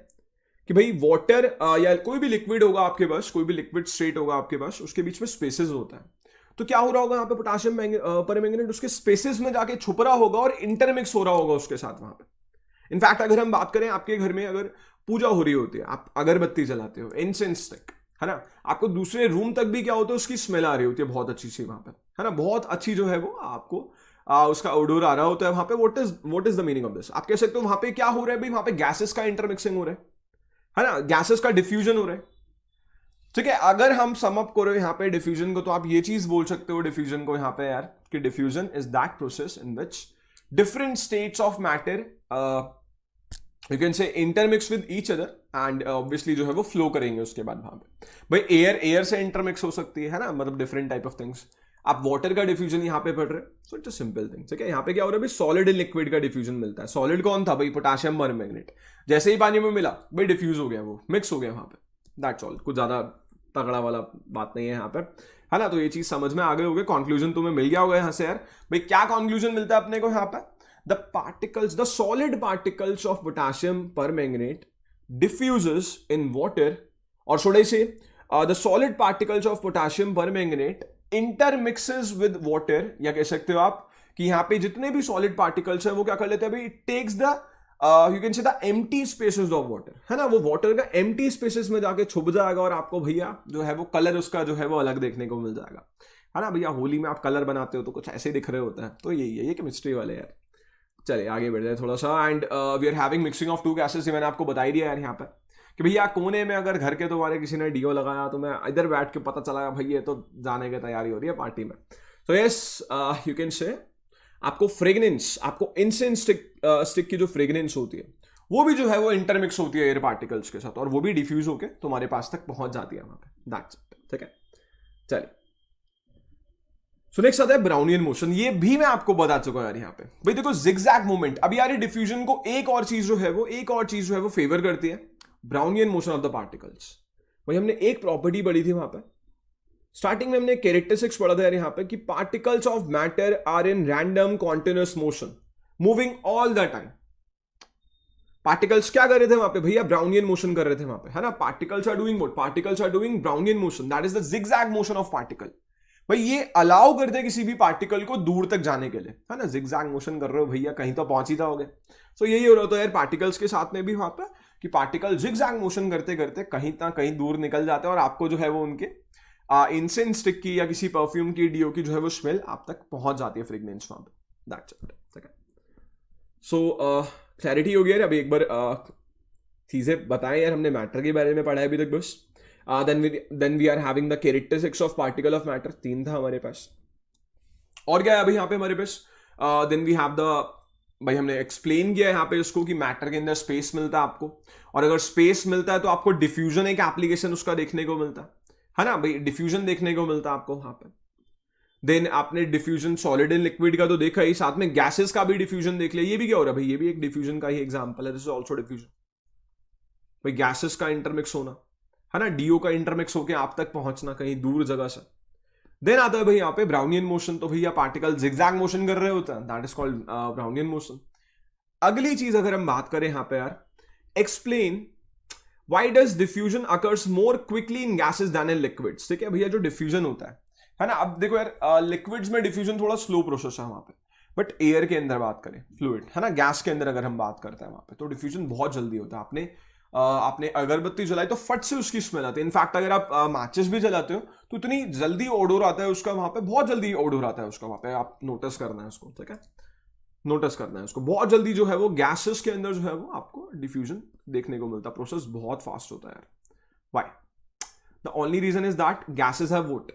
S1: कि भाई वाटर या कोई भी लिक्विड होगा आपके पास, कोई भी लिक्विड स्टेट होगा आपके पास, उसके बीच में स्पेसेस होता है। तो क्या हो रहा होगा यहाँ पे? पोटेशियम परमैंगनेट उसके स्पेसेस में जाके छुप रहा होगा और इंटरमिक्स हो रहा होगा उसके साथ वहां पे। इनफैक्ट अगर हम बात करें, आपके घर में अगर पूजा हो रही होती है, आप अगरबत्ती जलाते हो, इंसेंस स्टिक, है ना, आपको दूसरे रूम तक भी क्या होता है, उसकी स्मेल आ रही होती है बहुत अच्छी सी वहां पर, है ना, बहुत अच्छी जो है वो आपको उसका ओडोर आ रहा होता है वहां पे। What is the meaning of this? आप कह सकते हो वहां पे क्या हो रहा है भाई? वहां पे गैसेस का इंटरमिक्सिंग हो रहा है ना, गैसेस का डिफ्यूजन हो रहा है, ठीक है। अगर हम सम अप करो यहाँ पे डिफ्यूजन को, तो आप ये चीज बोल सकते हो डिफ्यूजन को यहाँ पे यार, कि diffusion is that process in which different states of matter you can से intermix with each other, and obviously जो है वो फ्लो करेंगे उसके बाद वहां पे। भाई एयर से इंटरमिक्स हो सकती है ना, मतलब डिफरेंट टाइप ऑफ थिंग्स। आप वाटर का डिफ्यूजन यहाँ पे पढ़ रहे हैं, so it's a simple thing, ठीक है। यहाँ पे क्या हो रहा है भाई, सॉलिड इन लिक्विड का डिफ्यूजन मिलता है। सॉलिड कौन था भाई, पोटेशियम परमैंगनेट, जैसे ही पानी में मिला भाई डिफ्यूज हो गया, वो मिक्स हो गया वहां पे, दैट्स ऑल। कुछ ज्यादा तगड़ा वाला बात नहीं है यहाँ पर, है ना। तो ये चीज समझ में आ गए होगे, कंक्लूजन तुम्हें मिल गया होगा यहाँ से यार। भाई क्या कंक्लूजन मिलता है अपने को यहाँ पर, the solid particles of potassium permanganate diffuses in water, और should I say the solid particles of potassium permanganate intermixes with water, या कह सकते हो आप कि यहाँ पे जितने भी सॉलिड पार्टिकल्स है वो क्या कर लेते हैं भाई, takes the you can say the empty spaces of water, है ना। वो वाटर का एम्प्टी स्पेसेस में जाके छुप जाएगा और आपको भैया जो है वो कलर उसका जो है वो अलग देखने को मिल जाएगा, है ना। भैया होली में आप कलर बनाते हो तो कुछ ऐसे दिख रहे होते हैं, तो यही है ये केमिस्ट्री वाले यार। चलिए आगे बढ़ जाए थोड़ा सा। And we are having mixing of two gases, मैंने आपको बता ही दिया यार यहाँ पर कि भैया कोने में अगर घर के तुम्हारे किसी ने डीओ लगाया तो मैं इधर बैठ के पता चला भाई ये तो जाने की तैयारी हो रही है पार्टी में। तो यस यू कैन से आपको फ्रेग्रेंस, आपको इंसेंस स्टिक की जो फ्रेग्रेंस होती है वो भी जो है वो इंटरमिक्स होती है एयर पार्टिकल्स के साथ, और वो भी डिफ्यूज होके तुम्हारे पास तक पहुंच जाती है वहां पे, दैट्स इट, ठीक है। चलिए सो नेक्स्ट आता है ब्राउनियन मोशन। ये भी मैं आपको बता चुका हूं यार यहाँ पे। भाई देखो जिगजैग मूवमेंट, अब यार डिफ्यूजन को एक और चीज जो है वो फेवर करती है, Brownian motion of the particles. भाई हमने एक प्रॉपर्टी पढ़ी थी वहां पे स्टार्टिंग में, हमने कैरेक्टरिस्टिक्स पढ़ा था यार यहाँ पे कि particles of matter are in random continuous motion moving all the time. Particles क्या कर रहे थे वहां पे भैया, ब्राउनियन मोशन कर रहे थे वहां पे, है ना। Particles are doing what, particles are doing Brownian motion, that is the zigzag motion of particle. भाई ये अलाउ करते हैं किसी भी पार्टिकल को दूर तक जाने के लिए, है ना। जिगजैग मोशन कर रहे हो भैया, कहीं तो पहुंच ही जाओगे। सो यही हो रहा था यार पार्टिकल्स के साथ में भी वहां पर कि पार्टिकल जिगजैग मोशन करते करते कहीं ना कहीं दूर निकल जाते हैं और आपको जो है वो उनके इंसेंस स्टिक की या किसी परफ्यूम की डीओ की जो है वो स्मेल आप तक पहुंच जाती है, फ्रेग्रेंस वहां पे, दैट्स इट, ठीक है। सो क्लैरिटी हो गया यार। अभी एक बार चीजें बताएं यार, हमने मैटर के बारे में पढ़ा है अभी तक बस। Then we are having the characteristics of particle of matter, 3 था हमारे पास। और क्या है अभी यहाँ पे हमारे पास, देन वी हैव द, भाई हमने एक्सप्लेन किया यहाँ पे इसको कि मैटर के अंदर स्पेस मिलता है आपको, और अगर स्पेस मिलता है तो आपको डिफ्यूजन एक एप्लीकेशन उसका देखने को मिलता है ना। भाई डिफ्यूजन देखने को मिलता है आपको वहां पे। देन आपने डिफ्यूजन सॉलिड इन लिक्विड का तो देखा ही, साथ में गैसेस का भी डिफ्यूजन देख लिया। ये भी क्या हो रहा है भाई, ये भी एक डिफ्यूजन का ही एग्जांपल है, दिस इज आल्सो डिफ्यूजन। भाई गैसेस का इंटरमिक्स होना, है ना, डीओ का इंटरमिक्स होकर आप तक पहुंचना कहीं दूर जगह से। देन आता है भाई यहाँ पे ब्राउनियन मोशन, तो भैया पार्टिकल जिगजैग मोशन कर रहे होते हैं, that is called Brownian motion. अगली चीज अगर हम बात करें यहाँ पे यार, explain why does diffusion occurs more quickly in gases than in liquids. ठीक है भैया, जो डिफ्यूजन होता है ना। अब देखो यार लिक्विड्स में डिफ्यूजन थोड़ा स्लो प्रोसेस है वहां पे, बट एयर के अंदर बात करें, फ्लूइड, है ना, गैस के अंदर अगर हम बात करते हैं वहां पे, तो डिफ्यूजन बहुत जल्दी होता है। आपने अगरबत्ती जलाई तो फट से उसकी स्मेल आती है। इनफैक्ट अगर आप मैचेस भी जलाते हो तो इतनी जल्दी ओडोर आता है उसका वहां पे, बहुत जल्दी ओडोर आता है उसका वहां पे, आप नोटिस करना है उसको, ठीक है, नोटिस करना है उसको। बहुत जल्दी जो है वो गैसेस के अंदर जो है वो आपको डिफ्यूजन देखने को मिलता है, प्रोसेस बहुत फास्ट होता है यार। Why? The only reason is that gases have what,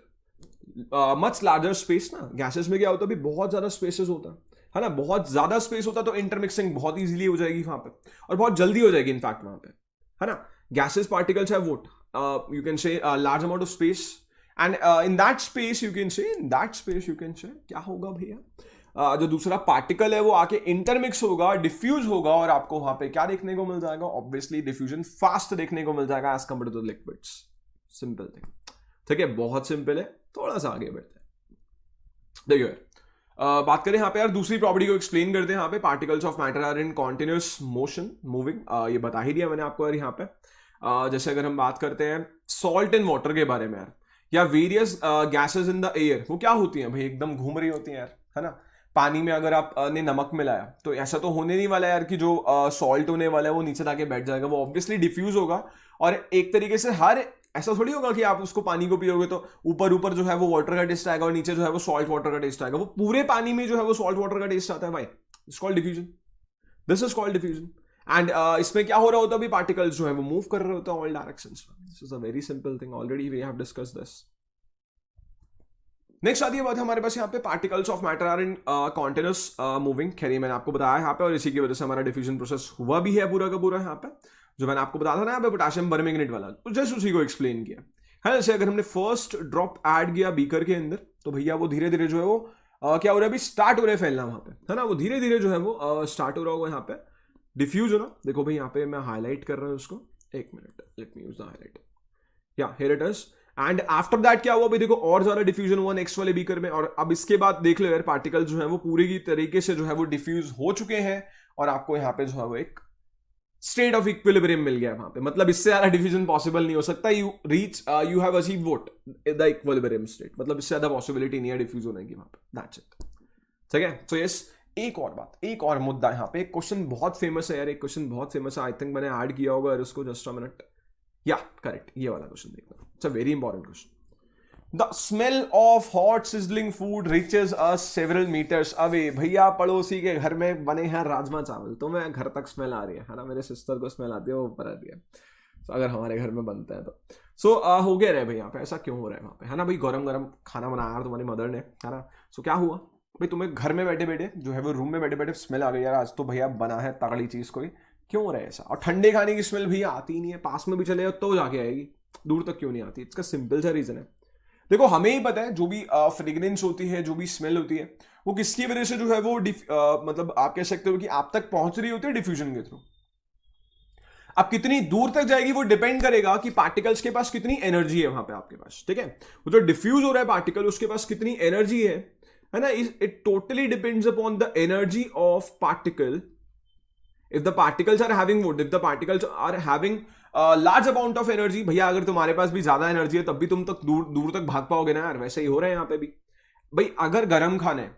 S1: much larger space ना। गैसेस में क्या होता है, बहुत ज्यादा स्पेसेस होता है ना, बहुत ज्यादा स्पेस होता है, तो इंटरमिक्सिंग बहुत इजीली हो जाएगी वहां पे, और बहुत जल्दी हो जाएगी इनफैक्ट वहां पे, है ना। Gases particles have what, you can से large amount of space, and in that space you can से क्या होगा भैया, जो दूसरा पार्टिकल है वो आके इंटरमिक्स होगा, डिफ्यूज होगा, और आपको वहां पे क्या देखने को मिल जाएगा, ऑब्वियसली डिफ्यूजन फास्ट देखने को मिल जाएगा as compare to liquids. Simple thing, ठीक है, बहुत सिंपल है। थोड़ा सा आगे बढ़ते हैं, देखिए बात करें यहाँ पे यार दूसरी प्रॉपर्टी को एक्सप्लेन करते हैं। यहाँ पे particles of matter are in continuous motion moving, ये बता ही दिया मैंने आपको यार यहाँ पे। जैसे अगर हम बात करते हैं सॉल्ट इन वाटर के बारे में यार, या various gases in the air, वो क्या होती हैं भाई, एकदम घूम रही होती हैं यार, है ना। पानी में अगर आपने नमक मिलाया तो ऐसा तो होने नहीं वाला यार कि जो सॉल्ट होने वाला है वो नीचे जाके बैठ जाएगा, वो ऑब्वियसली डिफ्यूज होगा। और एक तरीके से हर ऐसा थोड़ी होगा कि आप उसको पानी को पियोगे तो ऊपर ऊपर जो है वो वाटर का टेस्ट आएगा और नीचे जो है वो सॉल्ट वाटर का टेस्ट आएगा। वो पूरे पानी में जो है वो सॉल्ट वाटर का टेस्ट आता है भाई, it's called diffusion, this is called diffusion. And इसमें क्या हो रहा होता है, अभी पार्टिकल्स जो है वो मूव कर रहे होते हैं ऑल डायरेक्शंस में। This is a very simple thing, already we have discussed this. Next आती है बात हमारे पास यहाँ पे particles of matter are in continuous moving. खैर ये मैंने आपको बताया यहाँ पे, और इसी की वजह से हमारा डिफ्यूजन प्रोसेस हुआ भी है पूरा का पूरा यहाँ पे, जो मैंने आपको बताया था ना यहाँ पे पोटेशियम परमैंगनेट वाला, तो जस्ट उसी को एक्सप्लेन किया। है ना। जैसे अगर हमने फर्स्ट ड्रॉप ऐड किया बीकर के अंदर तो भैया वो धीरे धीरे जो है वो क्या हो रहा है, अभी स्टार्ट हो रहा है फैलना वहां पे, है ना। वो धीरे धीरे जो है वो स्टार्ट हो रहा होगा यहाँ पे, डिफ्यूज हो ना। देखो भाई यहाँ पे मैं हाईलाइट कर रहा हूँ उसको, एक minute, let me use the highlight, या here it is. And after that क्या हुआ भाई, देखो और ज्यादा डिफ्यूजन हुआ नेक्स्ट वाले बीकर में, और अब इसके बाद देख लो यार पार्टिकल जो है वो पूरी की तरीके से जो है वो डिफ्यूज हो चुके हैं, और आपको यहाँ पे जो है वो एक स्टेट ऑफ इक्विलिब्रियम मिल गया वहां पे। मतलब इससे ज्यादा डिफ्यूजन पॉसिबल नहीं हो सकता, you reach you have achieve what the equilibrium state, मतलब इससे ज्यादा पॉसिबिलिटी नहीं है डिफ्यूज होने की वहां पे, दैट्स इट। ठीक है। सो यस, एक और बात, एक और मुद्दा यहाँ पे, एक क्वेश्चन बहुत फेमस है यार, एक क्वेश्चन बहुत फेमस है, आई थिंक मैंने ऐड किया होगा उसको, जस्ट अ मिनट, या करेक्ट, ये वाला क्वेश्चन देखना, it's a very important question. The smell of hot sizzling food reaches us several metres away. भैया पड़ोसी के घर में बने हैं राजमा चावल, तो मैं घर तक स्मेल आ रही है ना, मेरे सिस्टर को स्मेल आती है, वो ऊपर आती है, तो अगर हमारे घर में बनता है तो सो हो गया रहे भाई यहाँ पे, ऐसा क्यों हो रहा है वहाँ पे, है ना भाई, गरम गरम खाना बनाया तुम्हारी मदर ने, है ना। सो क्या हुआ भाई, तुम्हें घर में बैठे बैठे जो है वो रूम में बैठे बैठे स्मेल आ गई यार, आज तो भैया बना है तगड़ी चीज कोई, क्यों हो रहा है ऐसा। और ठंडे खाने की स्मेल भैया आती ही नहीं है, पास में भी चले जाओ तो जाके आएगी, दूर तक क्यों नहीं आती। इसका सिंपल सा रीजन है, देखो हमें ही पता है जो भी फ्रेग्रेंस होती है, जो भी स्मेल होती है, वो किसकी वजह से जो है वो मतलब आप कह सकते हो कि आप तक पहुंच रही होती है डिफ्यूजन के थ्रू। अब कितनी दूर तक जाएगी वो डिपेंड करेगा कि पार्टिकल्स के पास कितनी एनर्जी है वहां पे आपके पास, ठीक है। वो जो डिफ्यूज हो रहा है पार्टिकल, उसके पास कितनी एनर्जी है ना। It totally depends upon the energy of particle. If the particles are having would, if the particles are having large amount of energy, भैया अगर तुम्हारे पास भी ज्यादा एनर्जी है तब भी तुम तक दूर दूर तक भाग पाओगे ना यार, वैसे ही हो रहा है यहाँ पे भी भाई। अगर गर्म खाना है,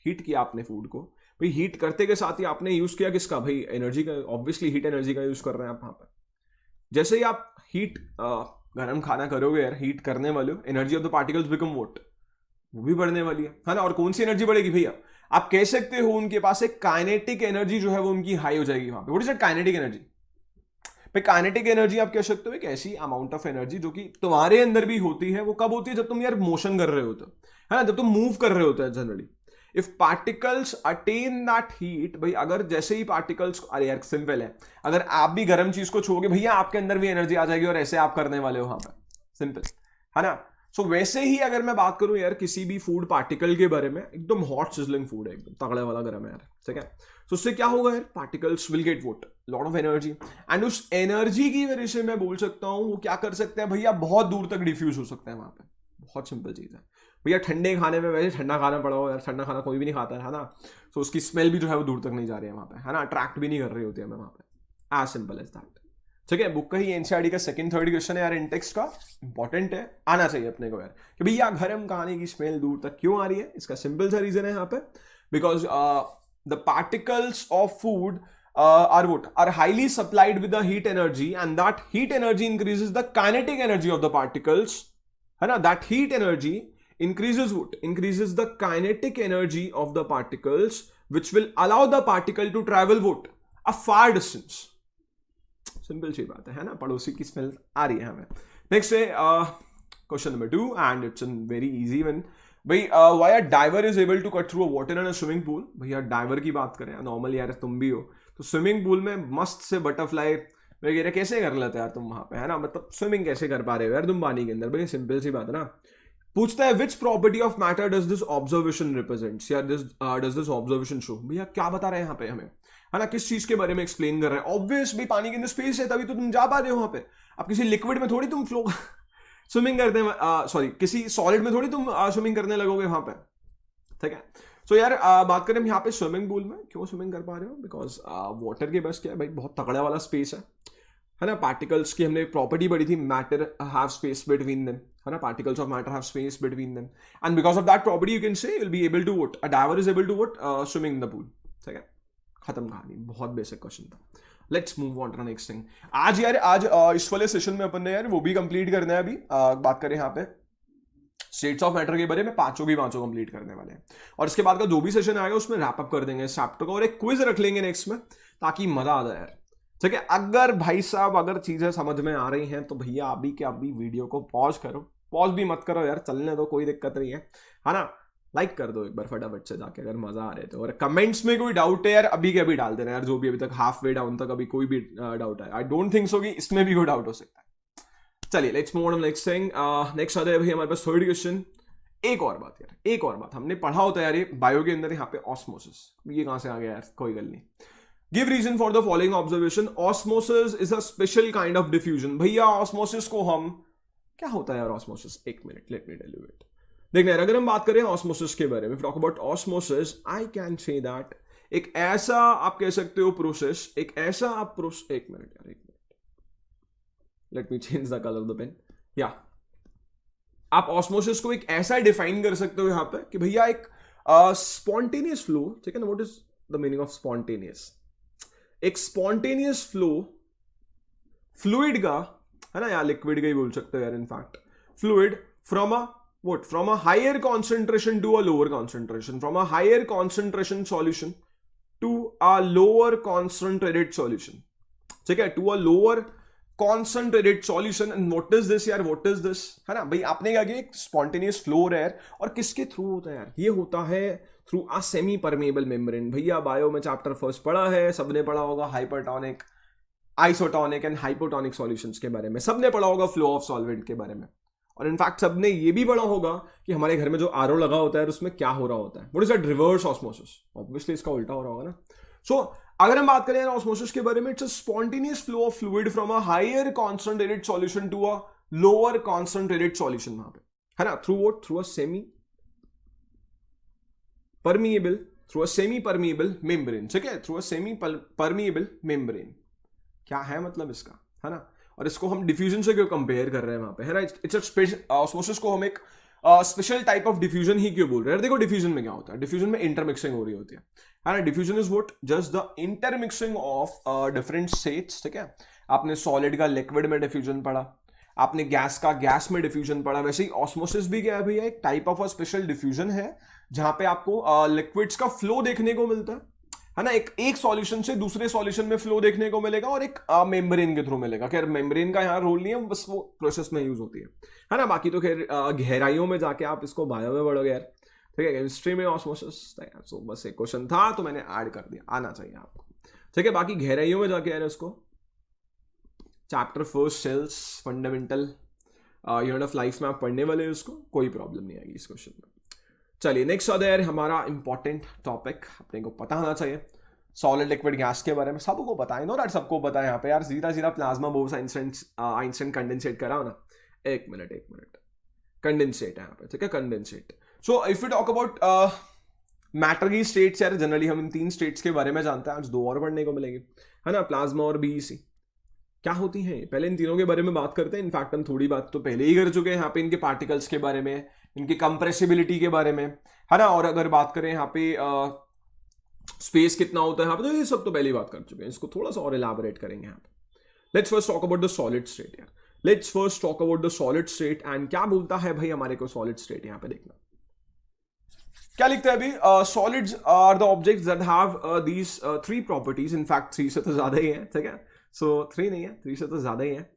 S1: हीट किया आपने फूड को भाई, हीट करते के साथ ही आपने यूज किया किसका भाई, एनर्जी का, ऑब्वियसली हीट एनर्जी का यूज कर रहे हैं आप वहां पर। जैसे ही आप हीट गर्म खाना करोगे यार, हीट करने वाले हो, energy of the particles become vote, वो भी बढ़ने वाली है ना। और कौन सी एनर्जी बढ़ेगी भैया, आप कह सकते हो उनके पास एक काइनेटिक एनर्जी जो है वो उनकी हाई हो जाएगी वहां पे। What is that kinetic energy भाई, काइनेटिक एनर्जी आप कह सकते हो एक ऐसी अमाउंट ऑफ एनर्जी जो कि तुम्हारे अंदर भी होती है। वो कब होती है, जब तुम यार मोशन कर रहे होते हो, है ना, जब तुम मूव कर रहे होते हैं generally. If particles attain that heat, भाई अगर जैसे ही पार्टिकल्स, अरे यार सिंपल है, अगर आप भी गर्म चीज को छोड़ोगे भैया आपके अंदर भी एनर्जी आ जाएगी, और ऐसे आप करने वाले हो वहां पर, सिंपल, है ना। सो वैसे ही अगर मैं बात करूं यार किसी भी फूड पार्टिकल के बारे में, एकदम हॉट सिजलिंग फूड है, एकदम तगड़े वाला गर्म है यार, ठीक है। तो उससे क्या होगा यार, particles will get vote lot of energy, and उस एनर्जी की वजह से मैं बोल सकता हूं वो क्या कर सकते हैं भैया, बहुत दूर तक डिफ्यूज हो सकते हैं वहां पे। बहुत सिंपल चीज है भैया, ठंडे खाने में वैसे ठंडा खाना पड़ा हो यार, ठंडा खाना कोई भी नहीं खाता है ना, तो उसकी स्मेल भी जो है वो दूर तक नहीं जा रही है वहां पे, है ना, अट्रैक्ट भी नहीं कर रही होती है हमें वहां पे, एज सिंपल एज दैट। ठीक है, बुक का ही एनसीईआरटी का सेकंड थर्ड क्वेश्चन है यार, इन टेक्स्ट का, इंपॉर्टेंट है, आना चाहिए अपने को यार, कि भैया गर्म खाने की स्मेल दूर तक क्यों आ रही है। इसका सिंपल सा रीजन है यहाँ पे, because the particles of food are what are highly supplied with the heat energy, and that heat energy increases the kinetic energy of the particles, है ना। that heat energy increases what, increases the kinetic energy of the particles, which will allow the particle to travel what, a far distance। Simple सी बात है ना, पड़ोसी की स्मेल आ रही है हमें। नेक्स्ट है question number 2, and it's a very easy one भाई, why a diver is able to cut through a water in a swimming pool. भैया डाइवर की बात करें, नॉर्मल यार तुम भी हो, तो स्विमिंग पूल में मस्त से बटरफ्लाई वगैरह कैसे कर लेते यार तुम वहां पे, है ना, मतलब स्विमिंग कैसे कर पा रहे हो यार तुम पानी के अंदर, भाई सिंपल सी बात है ना। पूछता है which property of matter does this observation represents, या डज दिस ऑब्जर्वेशन शो। भैया क्या बता रहे हैं यहाँ पे हमें, है ना, किस चीज के बारे में एक्सप्लेन कर रहे हैं। ऑब्वियस भी पानी के अंदर स्पेस है, तभी तो तुम जा पा रहे हो वहां पे। अब किसी लिक्विड में थोड़ी तुम फ्लो स्विमिंग करते हैं, सॉरी किसी सॉलिड में थोड़ी तुम स्विमिंग करने लगोगे वहां पे, ठीक है। सो यार बात करें हम यहाँ पे स्विमिंग पूल में क्यों स्विमिंग कर पा रहे हो, बिकॉज वाटर के बस क्या है भाई, बहुत तगड़ा वाला स्पेस है ना। पार्टिकल्स की हमने प्रॉपर्टी पढ़ी थी, matter have space between them, है ना, particles of matter have space between them, and because of that property you can say you will be able to what, a diver is able to what, swimming in the pool, ठीक है, खत्म कहानी। बहुत बेसिक क्वेश्चन था, let's move on to the next thing. आज यार इस वाले सेशन में अपन ने यार वो भी कंप्लीट करना है अभी, बात करें यहाँ पे स्टेट्स ऑफ मैटर के बारे में, पांचों कंप्लीट करने वाले हैं, और इसके बाद का जो भी सेशन आएगा उसमें रैप अप कर देंगे इस चैप्टर को, और एक क्विज रख लेंगे नेक्स्ट में, ताकि मजा आ जाए यार, ठीक है। अगर भाई साहब अगर चीजें समझ में आ रही हैं तो भैया अभी के अभी वीडियो को पॉज करो, पॉज भी मत करो यार, चलने दो, कोई दिक्कत नहीं है ना। लाइक कर दो एक बार फटाफट से जाके अगर मजा आ रहे तो, और कमेंट्स में कोई डाउट है यार अभी के अभी डाल देना यार, जो भी अभी तक हाफ वे डाउन तक अभी कोई भी डाउट है, आई डोंट थिंक सो कि इसमें भी कोई डाउट हो सकता है, चलिए let's move on next thing. Next आता है भाई हमारे पास थर्ड क्वेश्चन। एक और बात यार, एक और बात हमने पढ़ा होता है यार, ये बायो के अंदर यहाँ पे ऑस्मोसिस, ये कहां से आ गया यार, कोई गल नहीं। Give reason for the following observation. Osmosis is a special kind of diffusion. भैया ऑस्मोसिस को हम, क्या होता है यार ऑस्मोसिस, एक minute let me tell you it. देखना यार, अगर हम बात करें ऑस्मोसिस के बारे में, talk about osmosis, I can say that एक ऐसा आप कह सकते हो प्रोसेस, एक ऐसा आप प्रोसेस, एक मिनट यार, एक minute, let me change the colour of the pen. या आप ऑस्मोसिस को एक ऐसा डिफाइन कर सकते हो यहां पे कि भैया एक स्पॉन्टेनियस फ्लो, ठीक है ना, what is the meaning of spontaneous? एक स्पॉन्टेनियस फ्लो फ्लूइड का, है ना, या लिक्विड का ही बोल सकते हो यार, in fact fluid from a what, from a higher concentration to a lower concentration, from a higher concentration solution to a lower concentrated solution, ठीक है, to a lower concentrated solution। and what is this यार, what is this, है ना भाई, आपने क्या किया, एक spontaneous flow हो रहा है, और किसके थ्रू होता है यार, ये होता है through a semi permeable membrane. भैया बायो में चैप्टर फर्स्ट पढ़ा है, सबने पढ़ा होगा hypertonic, isotonic and hypotonic solutions के बारे में, सबने पढ़ा होगा फ्लो ऑफ सॉल्वेंट के बारे में, और इनफैक्ट सबने ये भी पढ़ा होगा कि हमारे घर में जो आरओ लगा होता है उसमें क्या हो रहा होता है, what is that, reverse osmosis. Obviously इसका उल्टा हो रहा होगा ना। सो अगर हम बात करें ऑस्मोसिस के बारे में, it's a spontaneous flow of fluid from a higher concentrated solution to a lower concentrated solution, वहां पे, है ना, through what, through a semi permeable membrane, ठीक है, through a semi permeable membrane. क्या है मतलब इसका, है ना, और इसको हम डिफ्यूजन से क्यों कंपेयर कर रहे हैं वहां पे, है ना, इट्स अ स्पेशल ऑस्मोसिस को हम एक स्पेशल टाइप ऑफ डिफ्यूजन ही क्यों बोल रहे हैं। देखो डिफ्यूजन में क्या होता है, डिफ्यूजन में इंटरमिक्सिंग हो रही होती है ना, diffusion is what, just the intermixing of different states, ठीक है। आपने सॉलिड का लिक्विड में डिफ्यूजन पढ़ा, आपने गैस का गैस में डिफ्यूजन पढ़ा, वैसे ही ऑस्मोसिस भी क्या है भैया, एक type of a special diffusion है जहां पे आपको लिक्विड्स का फ्लो देखने को मिलता है ना, एक सॉल्यूशन से दूसरे सॉल्यूशन में फ्लो देखने को मिलेगा, और एक मेम्ब्रेन के थ्रू मिलेगा। खैर मेम्ब्रेन का यहाँ रोल नहीं है, बस वो प्रोसेस में यूज होती है ना, बाकी तो खैर गहराइयों में जाके आप इसको बायो में पढ़ोगे यार, ठीक है, केमिस्ट्री में ऑस्मोसिस। सो बस एक क्वेश्चन था तो मैंने ऐड कर दिया, आना चाहिए आपको, ठीक है। बाकी गहराइयों में जाके यार इसको chapter first cells fundamental unit of life में आप पढ़ने वाले हैं, उसको कोई प्रॉब्लम नहीं आएगी इस क्वेश्चन में। चलिए नेक्स्ट आता है हमारा इंपॉर्टेंट टॉपिक, अपने को पता होना चाहिए, सॉलिड लिक्विड गैस के बारे में सबको पता है, नो दैट सबको पता है यहाँ पे यार, सीधा सीधा प्लाज्मा बोर्स आइंस्टाइन कंडेंसेट कराओ ना, एक मिनट कंडेंसेट है यहाँ पे, ठीक है, condensate. So if you talk about matter की स्टेट्स यार, जनरली हम इन 3 स्टेट्स के बारे में जानते हैं, आज 2 और पढ़ने को मिलेगी, है ना, प्लाज्मा और बीईसी क्या होती हैं, पहले इन तीनों के बारे में बात करते हैं। इनफैक्ट हम थोड़ी बात तो पहले ही कर चुके हैं यहाँ पे, इनके पार्टिकल्स के बारे में, इनकी कंप्रेसिबिलिटी के बारे में, है ना, और अगर बात करें यहाँ पे स्पेस कितना होता है यहाँ पे, तो ये सब तो पहले ही बात कर चुके हैं, इसको थोड़ा सा और इलाबोरेट करेंगे यहाँ पे। Let's first talk about the solid state यार, let's first talk about the solid state and क्या बोलता है भाई हमारे को सॉलिड स्टेट, यहाँ पे देखना क्या लिखता है अभी, solids are the objects that have these 3 properties, in fact 3 से तो ज्यादा ही है, ठीक है, सो 3 नहीं है, 3 से तो ज्यादा ही है।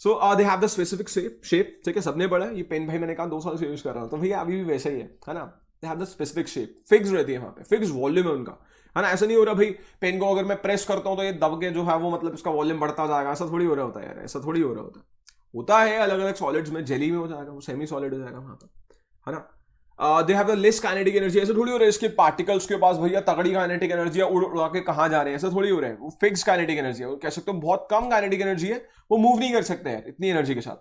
S1: So they have the specific shape, ठीक है, सबने पढ़ा है, ये पेन भाई मैंने कहा 2 साल से यूज कर रहा हूँ, तो भैया अभी भी वैसा ही है ना, they have the specific shape, fix रहती है वहां पे, फिक्स वॉल्यूम है उनका, है ना, ऐसा नहीं हो रहा भाई पेन को अगर मैं प्रेस करता हूँ तो ये दब के जो है वो मतलब इसका वॉल्यूम बढ़ता जाएगा, ऐसा थोड़ी हो रहा होता है यार, ऐसा थोड़ी हो रहा होता है अलग अलग सॉलिड्स में, जेली में हो जाएगा, वो सेमी सॉलिड हो जाएगा वहां पर, है ना। They have the less kinetic energy, ऐसे थोड़ी हो रहा है इसके पार्टिकल्स के पास भैया तगड़ी काइनेटिक एनर्जी है, उड़ उड़ा के कहां जा रहे हैं, ऐसा थोड़ी हो रहा है, वो फिक्स काइनेटिक एनर्जी है, वो कह सकते हो बहुत कम काइनेटिक एनर्जी है, वो मूव नहीं कर सकते यार इतनी एनर्जी के साथ,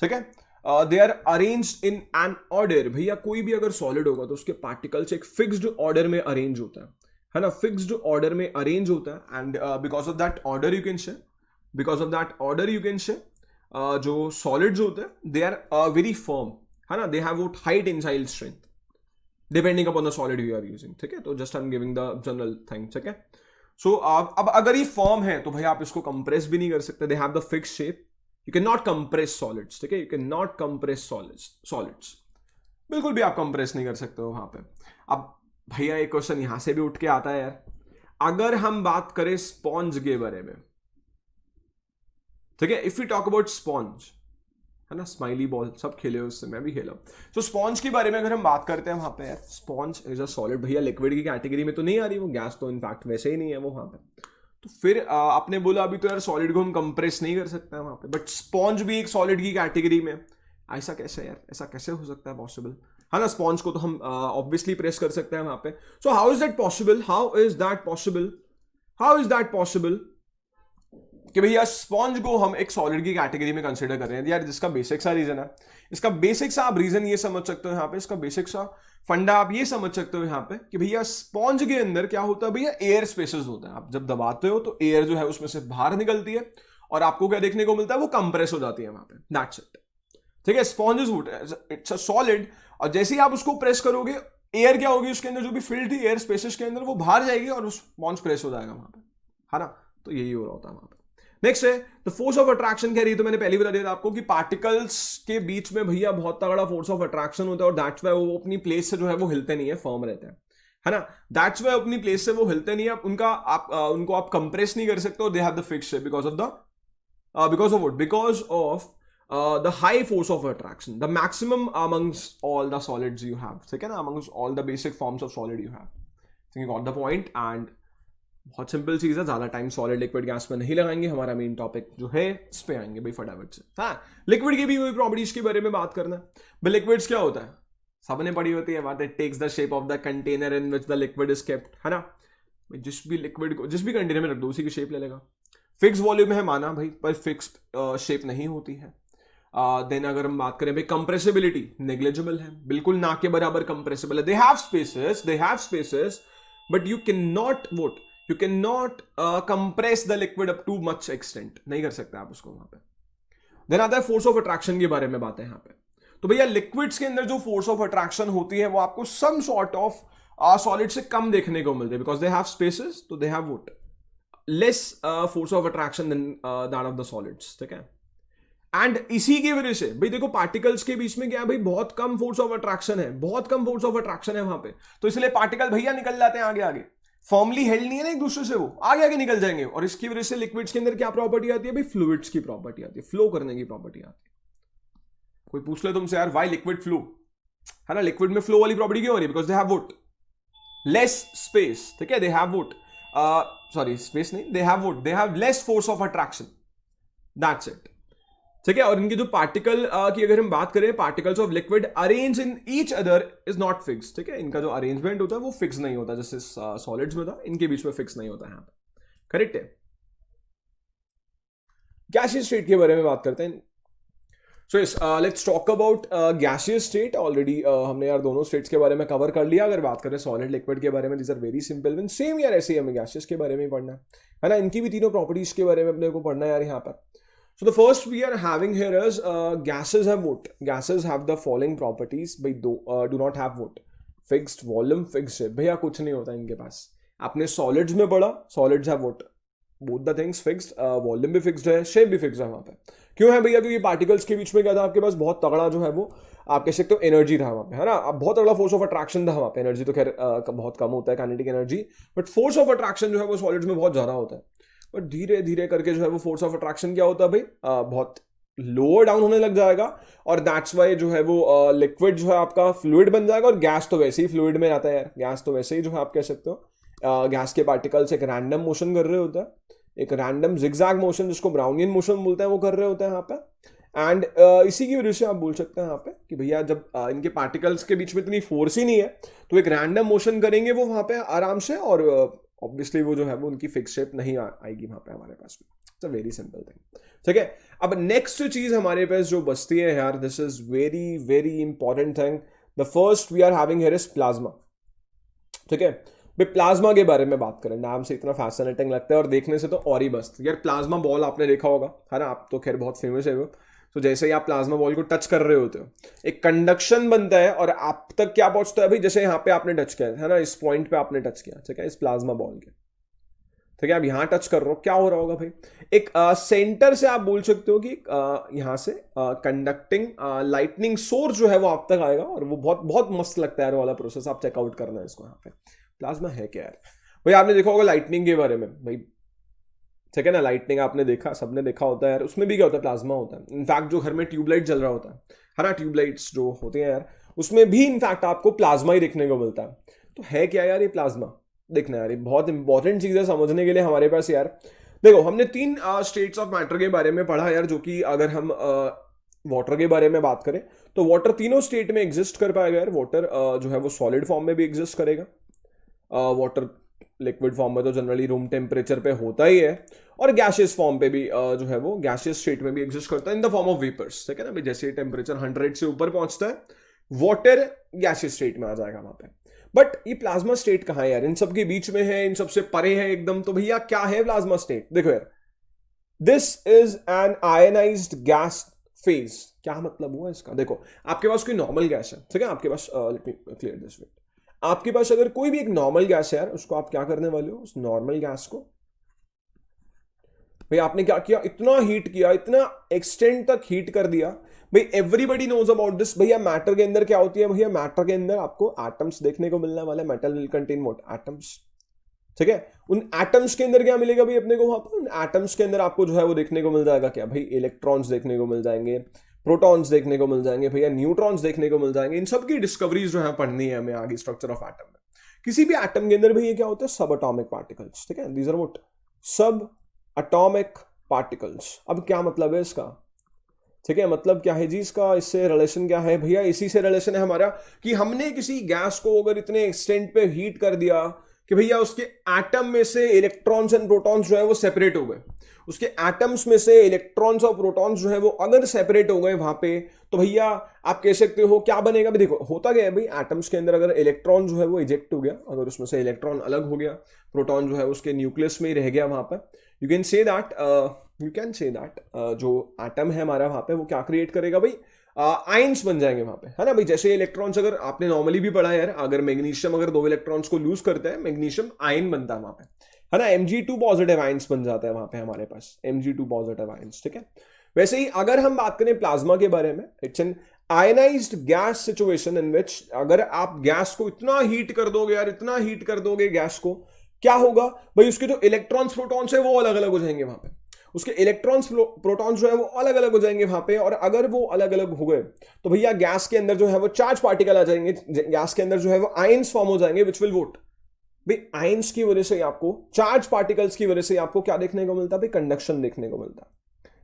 S1: ठीक है। They are arranged in an order, भैया कोई भी अगर सॉलिड होगा तो उसके पार्टिकल्स एक फिक्स्ड ऑर्डर में अरेंज होता है ना, फिक्स्ड ऑर्डर में अरेंज होता है, and because of that order you can से जो सॉलिड्स होते हैं दे आर वेरी फर्म, है ना, they have what high tensile strength depending upon the solid you are using, ठीक है, तो just I am giving the general thing, ठीक है। सो अब अगर ये फॉर्म है तो भाई आप इसको कंप्रेस भी नहीं कर सकते, दे have the fix shape, you can not compress solids, ठीक है, you can not compress solids, बिल्कुल भी आप कंप्रेस नहीं कर सकते हो वहां पे। अब भैया एक क्वेश्चन यहां से भी उठ के आता है यार, अगर हम बात करें स्पॉन्ज के बारे में, ठीक है, if you talk about sponge, है ना, स्माइली बॉल सब खेले उससे, मैं भी खेला, तो स्पॉन्ज के बारे में अगर हम बात करते हैं वहां पे यार, स्पॉन्ज इज अ सॉलिड, भैया लिक्विड की कैटेगरी में तो नहीं आ रही वो, गैस तो इनफैक्ट वैसे ही नहीं है वो वहां पे, तो फिर आपने बोला अभी तो यार सॉलिड को हम कंप्रेस नहीं कर सकते हैं वहां पे, बट स्पॉन्ज भी एक सॉलिड की कैटेगरी में। ऐसा कैसे यार, ऐसा कैसे हो सकता है पॉसिबल? है ना, स्पॉन्ज को तो हम ऑब्वियसली प्रेस कर सकते हैं वहां पे। So how is that possible, how is that possible, how is that possible कि भैया स्पॉन्ज को हम एक सॉलिड की कैटेगरी में कंसीडर कर रहे हैं? यार जिसका बेसिक सा रीजन है, इसका बेसिक सा आप रीजन ये समझ सकते हो यहाँ पे, इसका बेसिक सा फंडा आप ये समझ सकते हो यहाँ पे कि भैया स्पॉन्ज के अंदर क्या होता है भैया, एयर स्पेसेस होते हैं। आप जब दबाते हो तो एयर जो है उसमें से बाहर निकलती है और आपको क्या देखने को मिलता है, वो कंप्रेस हो जाती है वहां पे, दैट्स इट। ठीक है, sponge is would, it's a solid, और जैसे ही आप उसको प्रेस करोगे एयर क्या होगी उसके अंदर, जो भी फील्ड थी एयर स्पेसेस के अंदर, वो बाहर जाएगी और स्पॉन्ज प्रेस हो जाएगा वहां पे, है ना। तो यही हो रहा होता है वहां पे। नेक्स्ट है द फोर्स ऑफ अट्रैक्शन। कह रही है तो मैंने पहले बता दिया था आपको कि पार्टिकल्स के बीच में भैया बहुत तगड़ा फोर्स ऑफ अट्रैक्शन होता है, और दैट्स वाई वो अपनी प्लेस से जो है वो हिलते नहीं है, फर्म रहते हैं, है ना। दैट्स वाई अपनी प्लेस से वो हिलते नहीं है, उनको आप कंप्रेस नहीं कर सकते, दे have the fix shape because of what, because of the high force of attraction, the maximum amongst all the solids you have, ठीक है ना, amongst all the basic forms of solid you have. So you got the point, and बहुत सिंपल चीज है, ज्यादा टाइम सॉलिड लिक्विड गैस में नहीं लगाएंगे, हमारा मेन टॉपिक जो है इस पे आएंगे भाई फटाफट से। हाँ, लिक्विड की भी वही प्रॉपर्टीज के बारे में बात करना है भाई। लिक्विड्स क्या होता है, सबने पढ़ी होती है बात, it takes the shape of the container in which the liquid is kept, है ना। जिस भी लिक्विड को जिस भी कंटेनर में रख दो उसी की शेप ले लेगा। फिक्स वॉल्यूम है माना भाई, पर फिक्स्ड शेप नहीं होती है। देन अगर हम बात करें भाई कंप्रेसिबिलिटी, नेग्लिजिबल है, बिल्कुल ना के बराबर कंप्रेसिबल है। They have spaces but you can not vote, you can not compress the liquid up too much extent, नहीं कर सकते आप उसको वहां पे। देन आता है फोर्स ऑफ अट्रैक्शन के बारे में बात है यहाँ पे। तो भैया लिक्विड्स के अंदर जो फोर्स ऑफ अट्रैक्शन होती है वो आपको सम सॉर्ट ऑफ सॉलिड से कम देखने को मिलती है, बिकॉज दे हैव स्पेसेस, तो they have vote less force of attraction than that of the solids, ठीक है। एंड इसी की वजह से भाई देखो पार्टिकल्स के बीच में क्या है भाई, बहुत कम फोर्स ऑफ अट्रैक्शन है, बहुत कम फोर्स ऑफ अट्रैक्शन है वहां पे, तो इसलिए पार्टिकल भैया निकल जाते हैं आगे आगे, फॉर्मली हेल्ड नहीं है ना एक दूसरे से, वो आगे आगे निकल जाएंगे। और इसकी वजह से लिक्विड्स के अंदर क्या प्रॉपर्टी आती है भाई, फ्लूइड्स की प्रॉपर्टी आती है, फ्लो करने की प्रॉपर्टी आती है। कोई पूछ ले तुमसे यार व्हाई लिक्विड फ्लो, है ना, लिक्विड में फ्लो वाली प्रॉपर्टी क्यों हो रही है, because they have vote less space, ठीक है, they have void sorry space नहीं, they have void, they have less force of attraction, that's it, ठीक है। और इनके जो पार्टिकल की अगर हम बात करें, particles of liquid arrange in each other is not fix, ठीक है, इनका जो अरेंजमेंट होता है वो फिक्स नहीं होता, जैसे सॉलिड्स में था, इनके बीच में फिक्स नहीं होता यहाँ पे, करेक्ट है। गैसियस स्टेट के बारे में बात करते हैं। So yes, let's talk about gaseous state. Already हमने यार दोनों स्टेट्स के बारे में कवर कर लिया। अगर बात करें सॉलिड लिक्विड के बारे में, these are very simple one, same यार ऐसे ही हमें गैसियस के बारे में ही पढ़ना है ना, इनकी भी तीनों प्रॉपर्टीज के बारे में अपने को पढ़ना है यार यहाँ पर। So the first we are having here is gases have what? Gases have the following properties. भाई do not have what? Fixed volume, fixed shape. भैया कुछ नहीं होता इनके पास। आपने solids में पढ़ा, solids have what? Both the things fixed, volume भी fixed है, shape भी fixed है वहाँ पे। क्यों है भैया, क्योंकि पार्टिकल्स के बीच में क्या था, आपके पास बहुत तगड़ा जो है वो आप कह सकते हो एनर्जी था वहाँ पे, है ना। अब बहुत तगड़ा फोर्स ऑफ अट्रैक्शन था वहाँ पे। एनर्जी तो खैर बहुत कम होता है, kinetic energy, but force of attraction जो है वो सॉलिड्स में बहुत ज्यादा होता है। पर धीरे धीरे करके जो है वो फोर्स ऑफ अट्रैक्शन क्या होता है भाई, बहुत लोअर डाउन होने लग जाएगा, और दैट्स वाई जो है वो लिक्विड जो है आपका फ्लूइड बन जाएगा, और गैस तो वैसे ही फ्लूइड में रहता है यार। गैस तो वैसे ही जो है आप कह सकते हो गैस के पार्टिकल्स एक रैंडम मोशन कर रहे होता है, एक रैंडम जिगजैग मोशन जिसको ब्राउनियन मोशन बोलते हैं वो कर रहे होते हैं यहाँ पे। एंड इसी की वजह से आप बोल सकते हैं यहाँ पे कि भैया जब इनके पार्टिकल्स के बीच में इतनी फोर्स ही नहीं है तो एक रैंडम मोशन करेंगे वो वहाँ पे आराम से, और ऑब्वियसली वो जो है वो उनकी फिक्स शेप नहीं आएगी वहाँ पे हमारे पास में। It's a very simple thing, ठीक है। अब नेक्स्ट चीज हमारे पास जो बचती है यार, this is very very important thing. The first we are having here is plasma, ठीक है। भाई प्लाज्मा के बारे में बात करें, नाम से इतना फैसिनेटिंग लगता है और देखने से तो और ही बस यार। प्लाज्मा बॉल आपने देखा होगा, है ना, आप तो खैर बहुत फेमस है वो। तो जैसे ही आप प्लाज्मा बॉल को टच कर रहे होते हो एक कंडक्शन बनता है और आप तक क्या पहुंचता है भाई, जैसे यहाँ पे आपने टच किया है ना, इस पॉइंट पे आपने टच किया, ठीक है, इस प्लाज्मा बॉल के, ठीक है। आप यहाँ टच कर रहे हो, क्या हो रहा होगा भाई, एक सेंटर से आप बोल सकते हो कि यहाँ से कंडक्टिंग लाइटनिंग सोर्स जो है वो आप तक आएगा, और वो बहुत बहुत मस्त लगता है वाला प्रोसेस, आप चेकआउट करना है इसको। यहाँ पे प्लाज्मा है क्या यार भाई, आपने देखा होगा लाइटनिंग के बारे में भाई, ठीक है ना, लाइटनिंग आपने देखा, सबने देखा होता है यार, उसमें भी क्या होता है, प्लाज्मा होता है। इनफैक्ट जो घर में ट्यूबलाइट जल रहा होता है ना, ट्यूबलाइट्स जो होते हैं यार, उसमें भी इनफैक्ट आपको प्लाज्मा ही देखने को मिलता है। तो है क्या यार ये प्लाज्मा, देखना यार, ये बहुत इंपॉर्टेंट चीज है समझने के लिए हमारे पास यार। देखो हमने 3 स्टेट्स ऑफ मैटर के बारे में पढ़ा यार, जो कि अगर हम वाटर के बारे में बात करें तो वाटर तीनों स्टेट में एग्जिस्ट कर पाएगा यार। वाटर जो है वो सॉलिड फॉर्म में भी एग्जिस्ट करेगा, वाटर लिक्विड फॉर्म में तो जनरली रूम टेम्परेचर पे होता ही है, और गैसियस फॉर्म पे भी जो है वो गैसियस स्टेट में भी एग्जिस्ट करता है in the form of vapours, ठीक है ना भाई। जैसे टेम्परेचर 100 से ऊपर पहुंचता है वाटर गैसियस स्टेट में आ जाएगा वहां पे। बट ये प्लाज्मा स्टेट कहाँ है यार, इन सब के बीच में है, इन सबसे परे है एकदम। तो भैया क्या है प्लाज्मा स्टेट? देखो यार, this is an ionized gas phase. क्या मतलब हुआ इसका? देखो आपके पास कोई नॉर्मल गैस है, ठीक है, आपके पास let me clear this way. आपके पास अगर कोई भी एक नॉर्मल गैस है यार, उसको आप क्या करने वाले हो? उस नॉर्मल गैस को भाई आपने क्या किया, इतना हीट किया, इतना एक्सटेंड तक हीट कर दिया। भाई एवरीबडी नोज अबाउट दिस। भैया मैटर के अंदर क्या होती है? भैया मैटर के अंदर आपको एटम्स देखने को मिलने वाले। Metal will contain what? Atoms, ठीक है। उन एटम्स के अंदर क्या मिलेगा भाई अपने को? वहां पर उन एटम्स के अंदर आपको जो है वो देखने को मिल जाएगा क्या भाई? इलेक्ट्रॉन्स देखने को मिल जाएंगे, प्रोटॉन्स देखने को मिल जाएंगे, भैया न्यूट्रॉन्स देखने को मिल जाएंगे। इन सब की डिस्कवरीज जो है पढ़नी है हमें आगे स्ट्रक्चर ऑफ एटम में। किसी भी एटम के अंदर भैया क्या होता है? सब एटॉमिक पार्टिकल्स, ठीक है, दीज आर व्हाट? सब एटॉमिक पार्टिकल्स। अब क्या मतलब है इसका? ठीक है, मतलब क्या है जी इसका? इससे रिलेशन क्या है भैया? इसी से रिलेशन है हमारा कि हमने किसी गैस को अगर इतने एक्सटेंट पे हीट कर दिया कि भैया उसके एटम में से इलेक्ट्रॉन्स एंड प्रोटॉन्स जो है वो सेपरेट हो गए। उसके एटम्स में से इलेक्ट्रॉन्स और प्रोटॉन्स जो है वो अगर सेपरेट हो गए वहां पे, तो भैया आप कह सकते हो क्या बनेगा भाई? देखो होता क्या है भाई, एटम्स के अंदर अगर इलेक्ट्रॉन जो है वो इजेक्ट हो गया, अगर उसमें से इलेक्ट्रॉन अलग हो गया, प्रोटॉन जो है उसके न्यूक्लियस में ही रह गया वहां पर, यू कैन से दैट जो एटम है हमारा वहां पे वो क्या क्रिएट करेगा भाई? आयंस बन जाएंगे वहां पे, है ना भाई। जैसे इलेक्ट्रॉन्स, अगर आपने नॉर्मली भी पढ़ा है यार, अगर मैग्नीशियम अगर 2 इलेक्ट्रॉन्स को लूज करते हैं, मैग्नीशियम आयन बनता है वहां पे, है ना। Mg2 पॉजिटिव आयंस बन जाता है वहां पे हमारे पास, Mg2 पॉजिटिव आयंस, ठीक है। वैसे ही अगर हम बात करें प्लाज्मा के बारे में, it's an ionized gas situation in which, अगर आप गैस को इतना हीट कर दोगे यार, इतना हीट कर दोगे गैस को, क्या होगा भाई? उसके जो इलेक्ट्रॉन्स प्रोटॉन्स है वो अलग अलग हो जाएंगे वहां पे। उसके इलेक्ट्रॉन्स प्रोटॉन्स जो है वो अलग अलग हो जाएंगे वहां पे, और अगर वो अलग अलग हो गए तो भैया गैस के अंदर जो है वो चार्ज पार्टिकल आ जाएंगे, गैस के अंदर जो है वो आयंस फॉर्म हो जाएंगे, विच विल वोट भाई आयंस की वजह से आपको, चार्ज पार्टिकल्स की वजह से आपको क्या देखने को मिलता है भाई? कंडक्शन देखने को मिलता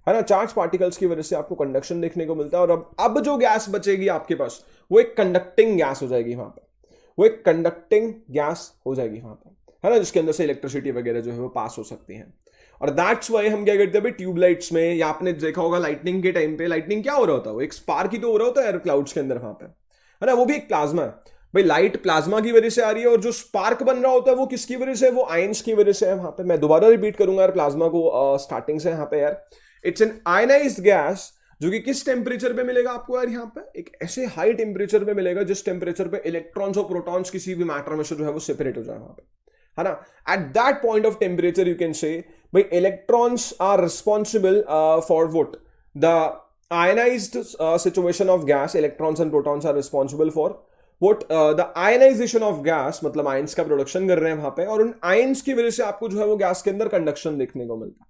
S1: है ना। चार्ज पार्टिकल्स की वजह से आपको कंडक्शन देखने को मिलता है। और अब जो गैस बचेगी आपके पास वो एक कंडक्टिंग गैस हो जाएगी वहां पर, वो एक कंडक्टिंग गैस हो जाएगी वहां पर, है ना, जिसके अंदर से इलेक्ट्रिसिटी वगैरह जो है वो पास हो सकती है। और दैट्स वाई हम क्या करते हैं भाई, ट्यूबलाइट्स में, या आपने देखा होगा लाइटनिंग के टाइम पे, लाइटनिंग क्या हो रहा होता है? वो एक स्पार्क ही तो हो रहा होता है यार क्लाउड्स के अंदर वहां पे, है ना। वो भी एक प्लाज्मा है भाई, लाइट प्लाज्मा की वजह से आ रही है, और जो स्पार्क बन रहा होता है वो किसकी वजह से? वो आयंस की वजह से है वहां पे। मैं दोबारा रिपीट करूंगा यार प्लाज्मा को स्टार्टिंग से यहाँ पे यार, इट्स एन आयनाइज्ड गैस जो कि किस टेम्परेचर पे मिलेगा आपको यार? यहाँ पे एक ऐसे हाई टेम्परेचर पे मिलेगा जिस टेम्परेचर पे इलेक्ट्रॉन्स और प्रोटॉन्स किसी भी मैटर में से जो है वो सेपरेट हो जाए वहां पे, है ना। At that point of temperature you can say भाई electrons are responsible for what? The ionized situation of gas, electrons and protons are responsible for what? The ionization of gas, मतलब आयंस का प्रोडक्शन कर रहे हैं वहां पे, और उन आयंस की वजह से आपको जो है वो गैस के अंदर कंडक्शन देखने को मिलता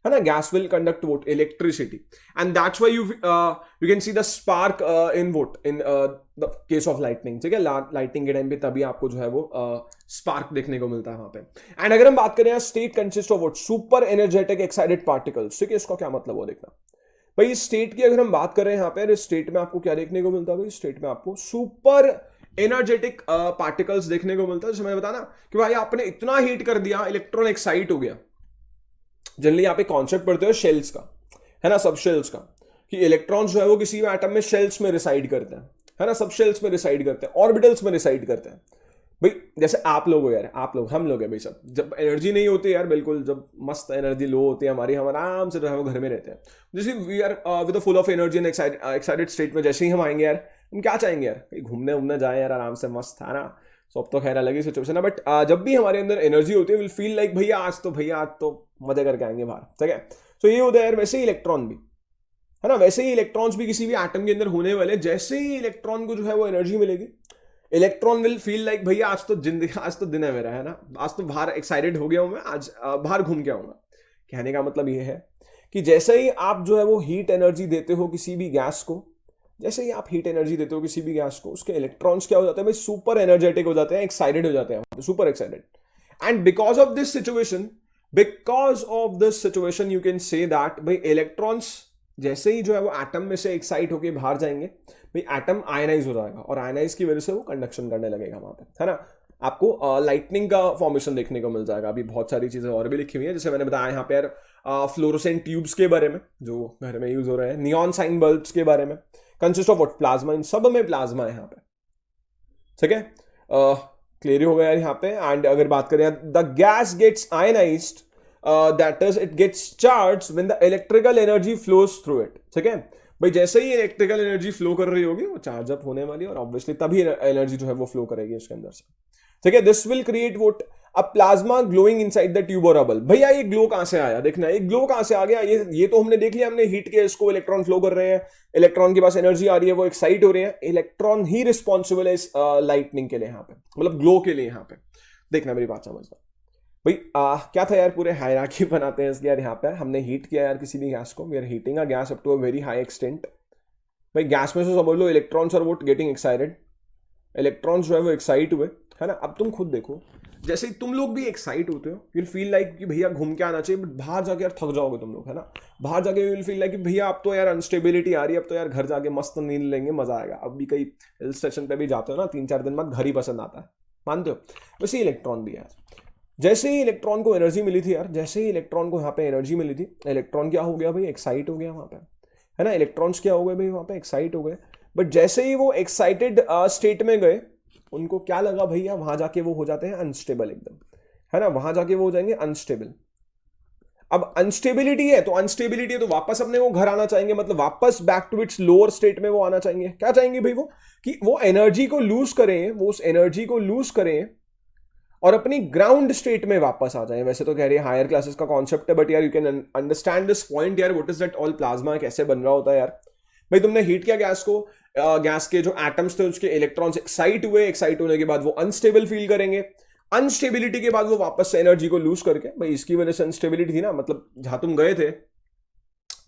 S1: है ना। Gas will conduct vote? Electricity, and that's why you can see the spark in vote? In the case of lightning, ठीक है। लाइटनिंग के टाइम पे तभी आपको जो है वो स्पार्क देखने को मिलता है वहां पे। एंड अगर हम बात करें state consist of vote? Super energetic excited particles, ठीक है। इसका क्या मतलब हो देखना भाई, स्टेट की अगर हम बात करें यहाँ पे, स्टेट में आपको क्या देखने को मिलता है भाई? स्टेट में आपको सुपर एनर्जेटिक पार्टिकल्स देखने को मिलता है। जैसे मैंने बताया ना कि भाई आपने इतना हीट कर दिया, इलेक्ट्रॉन एक्साइट हो गया। जनरली यहाँ पे कॉन्सेप्ट पढ़ते हो शेल्स का, है ना, सब शेल्स का, कि इलेक्ट्रॉन्स जो है वो किसी भी एटम में शेल्स में रिसाइड करते हैं, है ना, सब शेल्स में रिसाइड करते हैं, ऑर्बिटल्स में रिसाइड करते हैं भाई। जैसे आप लोग हो यार, आप लोग, हम लोग हैं भाई सब, जब एनर्जी नहीं होती यार, बिल्कुल जब मस्त एनर्जी लो होती है हमारी, हम आराम से जो है वो घर में रहते हैं। जैसे we are with full of energy and excited state में जैसे ही हम आएंगे यार, हम क्या चाहेंगे यार? कहीं घूमने उमने जाए यार आराम से, मस्त, है ना। सब तो खैर अलग ही सिचुएशन है, बट जब भी हमारे अंदर एनर्जी होती है, विल फील लाइक भैया आज तो मजे करके आएंगे बाहर, ठीक है। तो ये होता है यार। वैसे ही इलेक्ट्रॉन भी, है ना, वैसे ही इलेक्ट्रॉन्स भी किसी भी एटम के अंदर होने वाले, जैसे ही इलेक्ट्रॉन को जो है वो एनर्जी मिलेगी, इलेक्ट्रॉन विल फील लाइक भैया आज तो जिंदगी, आज तो दिन है मेरा, है ना, आज तो बाहर एक्साइटेड हो गया हूं मैं, आज बाहर घूम के आऊंगा। कहने का मतलब ये है कि जैसे ही आप जो है वो हीट एनर्जी देते हो किसी भी गैस को, जैसे ही आप हीट एनर्जी देते हो किसी भी गैस को, उसके इलेक्ट्रॉन्स क्या हो जाते हैं भाई? सुपर एनर्जेटिक हो जाते हैं, एक्साइटेड हो जाते हैं, super excited. And because of this situation you can say that भाई इलेक्ट्रॉन्स जैसे ही जो है वो एटम में से एक्साइट होकर बाहर जाएंगे, भाई एटम आयनाइज हो जाएगा और आयनाइज की वजह से वो कंडक्शन करने लगेगा वहां पे, है ना। आपको लाइटनिंग का फॉर्मेशन देखने को मिल जाएगा। अभी बहुत सारी चीजें और भी लिखी हुई है, जैसे मैंने बताया यहाँ पे यार फ्लोरोसेंट ट्यूब्स के बारे में जो घर में यूज हो रहे हैं, नियॉन साइन बल्ब्स के बारे में, कंसिस्ट ऑफ व्हाट, प्लाज्मा। इन सब में प्लाज्मा है यहाँ पे, ठीक है। क्लियर हो गया यहाँ पे। एंड अगर बात करें the gas gets ionised, that is it gets charge when the electrical energy flows through it, ठीक है। भाई जैसे ही इलेक्ट्रिकल एनर्जी फ्लो कर रही होगी वो चार्ज अप होने वाली है और ऑब्वियसली तभी एनर्जी जो है वो फ्लो करेगी उसके अंदर से, ठीक है। This will create what, a plasma glowing inside the tube और अ बल्ब। भैया ये ग्लो कहां से आया, देखना ये ग्लो कहां से आ गया। ये तो हमने देख लिया, हमने हीट किया इसको, इलेक्ट्रॉन फ्लो कर रहे हैं, इलेक्ट्रॉन के पास एनर्जी आ रही है, वो एक्साइट हो रहे हैं। इलेक्ट्रॉन ही रिस्पॉन्सिबल है इस लाइटनिंग के लिए यहाँ पे, मतलब ग्लो के लिए यहाँ पे। देखना मेरी बात समझना भाई। क्या था यार, पूरे हायरार्की बनाते हैं इसकी यार। यहाँ पे हमने हीट किया यार किसी भी गैस को, we are heating a gas up to a very high extent. भाई गैस में से समझ लो electrons are what getting excited, electrons जो है वो एक्साइट हुए, है ना। अब तुम खुद देखो, जैसे तुम लोग भी एक्साइट होते हो, यू विल फील लाइक कि भैया घूम के आना चाहिए, बट बाहर जाके यार थक जाओगे तुम लोग, है ना। बाहर जाके यू विल फील लाइक कि भैया अब तो यार अनस्टेबिलिटी आ रही है, अब तो यार घर जाके मस्त नींद लेंगे, मजा आएगा। अब भी कई हिल स्टेशन पे भी जाते हो ना, 3-4 दिन बाद घर ही पसंद आता है, मानते हो। वैसे इलेक्ट्रॉन भी यार, जैसे ही इलेक्ट्रॉन को एनर्जी मिली थी यार, जैसे ही इलेक्ट्रॉन को यहाँ पे एनर्जी मिली थी, इलेक्ट्रॉन क्या हो गया भाई, एक्साइट हो गया वहां पे, है ना। इलेक्ट्रॉन्स क्या हो गए भाई वहां पे, एक्साइट हो गए। बट जैसे ही वो एक्साइटेड स्टेट में गए, उनको क्या लगा भैया, वहां जाके वो हो जाते हैं अनस्टेबल एकदम, है ना। वहां जाके वो हो जाएंगे अनस्टेबल। अब अनस्टेबिलिटी है तो वापस अपने वो घर आना चाहेंगे, मतलब वापस back to its lower state में वो आना चाहेंगे। क्या चाहेंगे भाई वो, कि वो एनर्जी को लूज करें, वो उस एनर्जी को लूज करें और अपनी ग्राउंड स्टेट में वापस आ जाए। वैसे तो कह रही है हायर क्लासेस का कॉन्सेप्ट है, बट यार you can understand this point यार, what is that all plasma कैसे बन रहा होता है यार। भाई तुमने हीट किया गैस को, गैस के जो एटम्स थे उसके इलेक्ट्रॉन्स एक्साइट हुए, एक्साइट होने के बाद वो अनस्टेबल फील करेंगे, अनस्टेबिलिटी के बाद वो वापस से एनर्जी को लूज करके, भाई इसकी वजह से अनस्टेबिलिटी थी ना, मतलब जहां तुम गए थे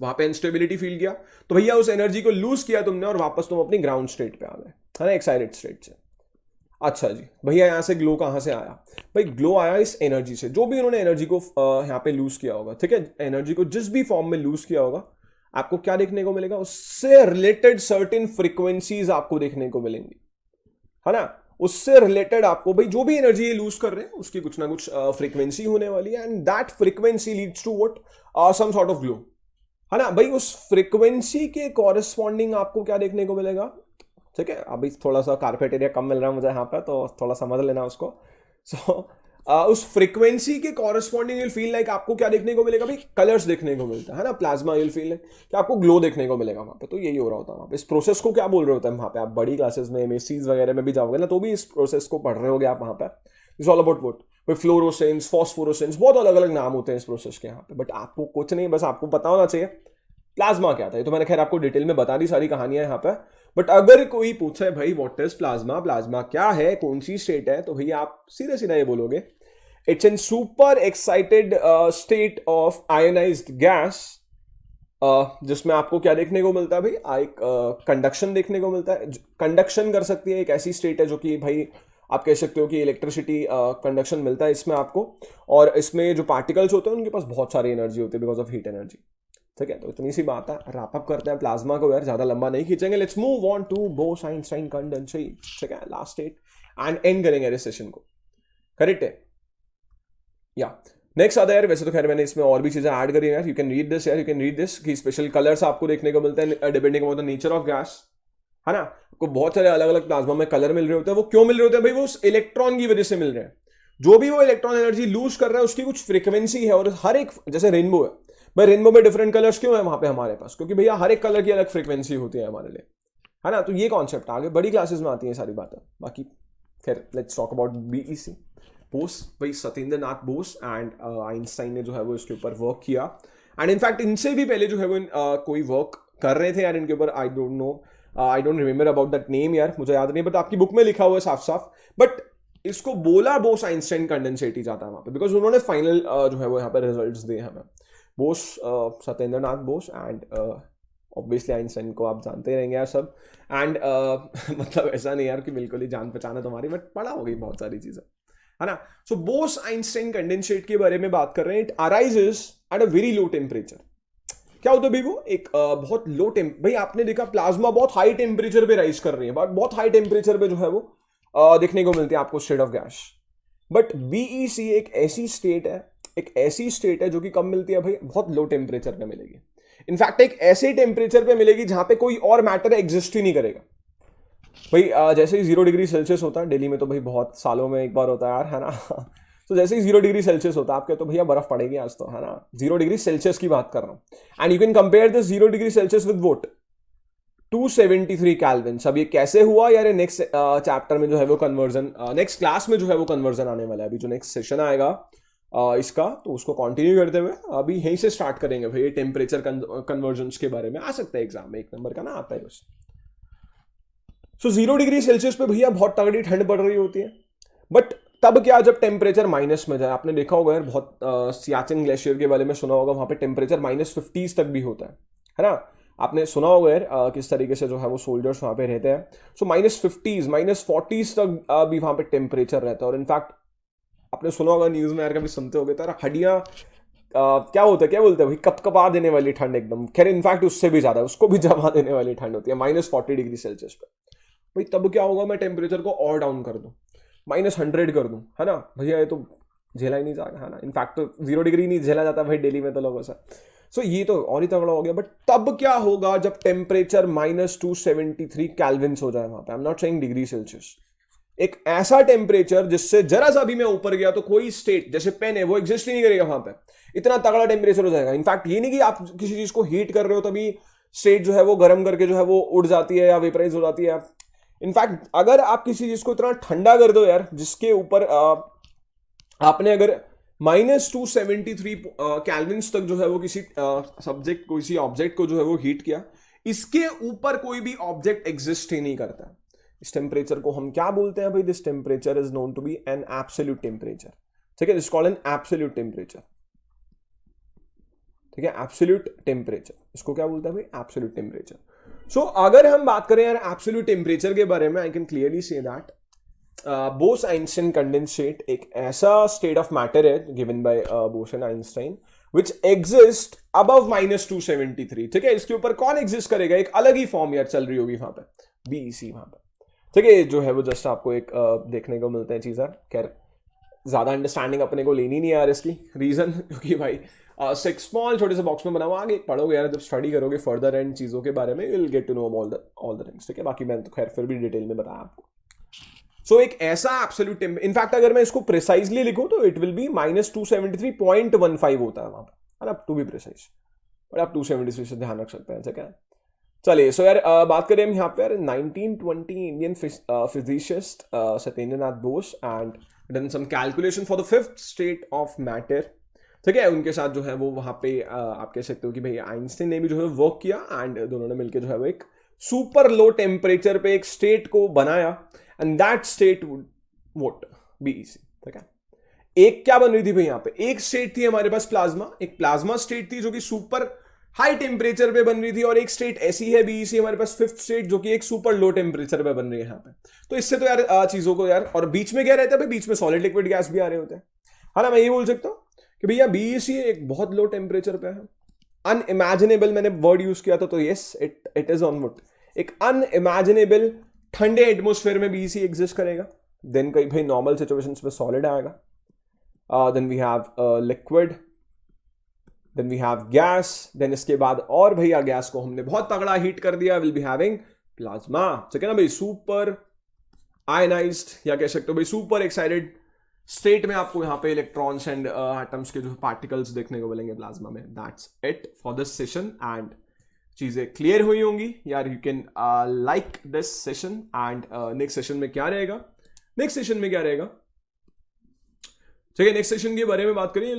S1: वहां पे अनस्टेबिलिटी फील किया, तो भैया उस एनर्जी को लूज किया तुमने और वापस तुम अपनी ग्राउंड स्टेट पे आ गए, है ना, एक्साइटेड स्टेट से। अच्छा जी भैया यहां से ग्लो कहां से आया, भाई ग्लो आया इस एनर्जी से, जो भी उन्होंने एनर्जी को यहाँ पे लूज किया होगा, ठीक है। एनर्जी को जिस भी फॉर्म में लूज किया होगा, आपको क्या देखने को मिलेगा, उससे रिलेटेड सर्टेन फ्रीक्वेंसीज आपको देखने को मिलेंगी, है ना। उससे रिलेटेड आपको भाई जो भी एनर्जी ये लूज कर रहे हैं उसकी कुछ ना कुछ फ्रीक्वेंसी होने वाली है, and that frequency leads to what, some sort of glow, है ना। भाई उस फ्रीक्वेंसी के कॉरेस्पॉन्डिंग आपको क्या देखने को मिलेगा, ठीक है। अभी थोड़ा सा कारपेट एरिया कम मिल रहा है मुझे यहाँ पर, तो थोड़ा समझ लेना उसको। सो उस फ्रीक्वेंसी के कॉरेस्पॉन्डिंग यूल फील लाइक आपको क्या देखने को मिलेगा भाई, कलर्स देखने को मिलता है ना। प्लाज्मा यूल फील लाइक कि आपको ग्लो देखने को मिलेगा वहां पे, तो यही हो रहा होता है वहां पे। इस प्रोसेस को क्या बोल रहे होते हैं वहां पे, आप बड़ी क्लासेस में एमएससीज वगैरह में भी जाओगे ना, तो भी इस प्रोसेस को पढ़ रहे होगे आप वहां पर। It's all about what, fluorescence, phosphorescence, बहुत अलग अलग नाम होते हैं इस प्रोसेस के यहाँ पे, बट आपको कुछ नहीं, बस आपको पता होना चाहिए प्लाज्मा क्या था। ये तो मैंने खैर आपको डिटेल में बता दी सारी कहानियां यहाँ पे, बट अगर कोई पूछे भाई व्हाट इज प्लाज्मा, प्लाज्मा क्या है, कौन सी स्टेट है, तो भैया आप सीधे सीधा ये बोलोगे, it's an super excited state of ionised gas, जिसमें आपको क्या देखने को मिलता है भाई, एक कंडक्शन देखने को मिलता है। कंडक्शन कर सकती है, एक ऐसी स्टेट है जो कि भाई आप कह सकते हो कि इलेक्ट्रिसिटी कंडक्शन मिलता है इसमें आपको, और इसमें जो पार्टिकल्स होते हैं उनके पास बहुत सारी एनर्जी होती है बिकॉज ऑफ हीट एनर्जी, ठीक है। तो इतनी सी बात है, रैप अप करते हैं प्लाज्मा को यार, ज्यादा लंबा नहीं खींचेंगे। Let's move on to Bose Einstein condensation, ठीक है, लास्ट स्टेट, एंड एंड करेंगे इस सेशन को, करेक्ट है या। नेक्स्ट आता है यार, वैसे तो खैर मैंने इसमें और भी चीजें ऐड करी यार, यू कैन रीड दिस यार, यू कैन रीड दिस कि स्पेशल कलर्स आपको देखने को मिलते हैं depending on the nature of gas, है ना। आपको बहुत सारे अलग अलग प्लाज्मा में कलर मिल रहे होते हैं। वो क्यों मिल रहे होते हैं भाई, वो उस इलेक्ट्रॉन की वजह से मिल रहे हैं। जो भी वो इलेक्ट्रॉन एनर्जी लूज कर रहा है उसकी कुछ फ्रीक्वेंसी है, और हर एक, जैसे रेनबो है भाई, रेनबो में डिफरेंट कलर्स क्यों है वहां पे हमारे पास, क्योंकि भैया हर एक कलर की अलग फ्रीक्वेंसी होती है हमारे लिए, है ना। तो ये कॉन्सेप्ट आगे बड़ी क्लासेस में आती है सारी बातें। बाकी खैर let's talk about BEC, Bose, भाई सत्येंद्र नाथ बोस एंड आइंस्टाइन ने जो है वो इसके ऊपर वर्क किया, एंड इनफैक्ट इनसे भी पहले जो है वो कोई वर्क कर रहे थे यार इनके ऊपर। I don't know, I don't remember about that name यार, मुझे याद नहीं, बट आपकी बुक में लिखा हुआ है साफ साफ। बट इसको बोला बोस आइंस्टाइन कंडेंसेट ही जाता है वहां पे, बिकॉज उन्होंने फाइनल जो है वो यहाँ पे रिजल्ट्स दिए हमें। Bose, Satyendra Nath Bose and obviously Einstein को आप जानते रहेंगे यार सब, एंड मतलब ऐसा नहीं यार कि बिल्कुल ही जान पहचान है तुम्हारी, बट पढ़ा होगी बहुत सारी चीजें, है ना। सो बोस आइंस्टाइन कंडेंसेट के बारे में बात कर रहे हैं। It arises at a very low temperature. क्या होता है भाई, वो एक बहुत लो भाई आपने देखा प्लाज्मा बहुत हाई टेम्परेचर पे राइज कर रही है, बहुत हाई टेम्परेचर पे जो है वो देखने को मिलती है आपको state of gas. But BEC एक ऐसी स्टेट है जो कि कब मिलती है भाई, बहुत लो टेम्परेचर पे मिलेगी। इनफैक्ट एक ऐसे टेम्परेचर पे मिलेगी जहां पे कोई और मैटर एग्जिस्ट ही नहीं करेगा भाई। जैसे ही 0 डिग्री सेल्सियस होता है दिल्ली में, तो भाई बहुत सालों में एक बार होता है यार, है ना। तो जैसे ही 0 डिग्री सेल्सियस होता है आपके, तो भैया बर्फ पड़ेगी आज तो, है ना। 0 डिग्री सेल्सियस की बात कर रहा हूं। And you can compare this 0 degree Celsius with what 273 kelvin. अब ये कैसे हुआ यार, ये नेक्स्ट चैप्टर में जो है वो कन्वर्जन, नेक्स्ट क्लास में जो है वो कन्वर्जन आने वाला है। अभी जो नेक्स्ट सेशन आएगा इसका, तो उसको कंटिन्यू करते हुए अभी यहीं से स्टार्ट करेंगे भाई। टेम्परेचर कन्वर्जन्स के बारे में आ सकता है एग्जाम में, 1 नंबर का ना आता है बस। सो 0 डिग्री सेल्सियस पे भैया बहुत तगड़ी ठंड पड़ रही होती है। बट तब क्या, जब टेम्परेचर माइनस में जाए। आपने देखा होगा यार, बहुत सियाचिन ग्लेशियर के बारे में सुना होगा, वहां पे टेम्परेचर -50s तक भी होता है ना। आपने सुना होगा यार किस तरीके से जो है वो सोल्जर्स वहां पे रहते हैं। सो -50s -40s तक भी वहां पे टेम्परेचर रहता है। और इनफैक्ट आपने सुना होगा न्यूज में यार, कभी सुनते होगे तो यार हड्डियां क्या होता है, क्या बोलते हैं भाई, कपकपा देने वाली ठंड एकदम। खैर इनफैक्ट उससे भी ज्यादा, उसको भी जमा देने वाली ठंड होती है -40 डिग्री सेल्सियस पे भाई। तब क्या होगा, मैं टेम्परेचर को और डाउन कर दूं, -100 कर दूं, है ना भैया, ये तो झेला ही नहीं जाएगा, है ना। इनफैक्ट तो 0 डिग्री नहीं झेला जाता भाई दिल्ली में तो लोगों से। सो ये तो और ही तगड़ा हो गया। बट तब क्या होगा जब टेम्परेचर -273 कैल्विन्स हो जाए वहां पे। I am not saying degree Celsius, एक ऐसा टेम्परेचर जिससे जरा सा भी मैं ऊपर गया तो कोई स्टेट, जैसे पेन है, वो एग्जिस्ट ही नहीं करेगा वहां पे। इतना तगड़ा टेम्परेचर हो जाएगा। इनफैक्ट ये नहीं कि आप किसी चीज को हीट कर रहे हो तभी स्टेट जो है वो गर्म करके जो है वो उड़ जाती है या वेपराइज हो जाती है। इनफैक्ट अगर आप किसी चीज को इतना ठंडा कर दो यार, जिसके ऊपर आपने अगर -273 कैल्विन्स तक जो है वो किसी सब्जेक्ट को, किसी ऑब्जेक्ट को जो है वो हीट किया, इसके ऊपर कोई भी ऑब्जेक्ट एग्जिस्ट ही नहीं करता। इस टेम्परेचर को हम क्या बोलते हैं भाई, this temperature is known to be an absolute temperature. ठीक है, this called an absolute temperature. ठीक है, एब्सोल्यूट टेम्परेचर, इसको क्या बोलते हैं भाई, एब्सोल्यूट टेम्परेचर। सो अगर हम बात करें यार एब्सोल्यूट टेम्परेचर के बारे में, I can clearly say that Bose Einstein condensate एक ऐसा स्टेट ऑफ मैटर है given by Bose and Einstein which exist above -273। ठीक है, इसके ऊपर कौन एग्जिस्ट करेगा, एक अलग ही फॉर्म यार चल रही होगी वहां पे, बीईसी वहां पे। ठीक है, जो है वो जस्ट आपको एक देखने को मिलते हैं चीज़ें। खैर ज्यादा अंडरस्टैंडिंग अपने को लेनी नहीं है यार इसकी, रीजन क्योंकि भाई स्मॉल छोटे से बॉक्स में बना हुआ, आगे पढ़ोगे यार, जब स्टडी करोगे फर्दर एंड चीज़ों के बारे में, you will get to know all the things. ठीक है, बाकी मैंने तो खैर फिर भी डिटेल में बताया आपको। सो एक ऐसा एब्सोल्यूट, इनफैक्ट अगर मैं इसको प्रिसाइजली लिखूं तो इट विल बी -273.15 होता है वहां पर, है ना, टू बी प्रिसाइज। और आप 273 से ध्यान रख सकते हैं। ठीक है, चलिए। सो यार बात करें हम यहाँ पे यार 1920 Indian physicist Satyendranath Bose and done some calculation for the 5th state of matter. ठीक है, उनके साथ जो है वो वहां पे आप कह सकते हो कि भाई आइंस्टाइन ने भी जो है वर्क किया, एंड दोनों ने मिलकर जो है वो एक सुपर लो टेम्परेचर पे एक स्टेट को बनाया, and that state vote BEC. ठीक है, एक क्या बन रही थी भाई यहाँ पे, एक स्टेट थी हमारे पास प्लाज्मा, एक प्लाज्मा स्टेट थी जो कि सुपर हाई टेम्परेचर पे बन रही थी, और एक स्टेट ऐसी है बीईसी हमारे पास 5th स्टेट जो कि एक सुपर लो टेम्परेचर पे बन रही है यहाँ पे। तो इससे तो यार चीजों को यार, और बीच में क्या रहता है भाई, बीच में सॉलिड लिक्विड गैस भी आ रहे होते हैं, है ना। मैं ये बोल सकता हूँ कि भैया बीईसी एक बहुत लो टेम्परेचर पे है, अनइमेजिनेबल, मैंने वर्ड यूज किया था तो yes it is on wood, एक अनइमेजिनेबल ठंडे एटमोस्फेयर में बीईसी एग्जिस्ट करेगा। देन कहीं भाई नॉर्मल सिचुएशंस में सॉलिड आएगा, then we have liquid, then we have gas, then इसके बाद और भैया गैस को हमने बहुत तगड़ा हीट कर दिया, विल बी हैविंग प्लाज्मा। ठीक है ना भाई, सुपर आयनाइज्ड या कह सकते हो भाई सुपर एक्साइटेड स्टेट में आपको यहाँ पे इलेक्ट्रॉन्स एंड एटम्स के जो पार्टिकल्स देखने को मिलेंगे प्लाज्मा में। That's it for this session, and चीजें क्लियर हुई होंगी यार। You can like this session, and next session में क्या रहेगा, नेक्स्ट सेशन में क्या रहेगा, ठीक है, नेक्स्ट सेशन के बारे में बात करें,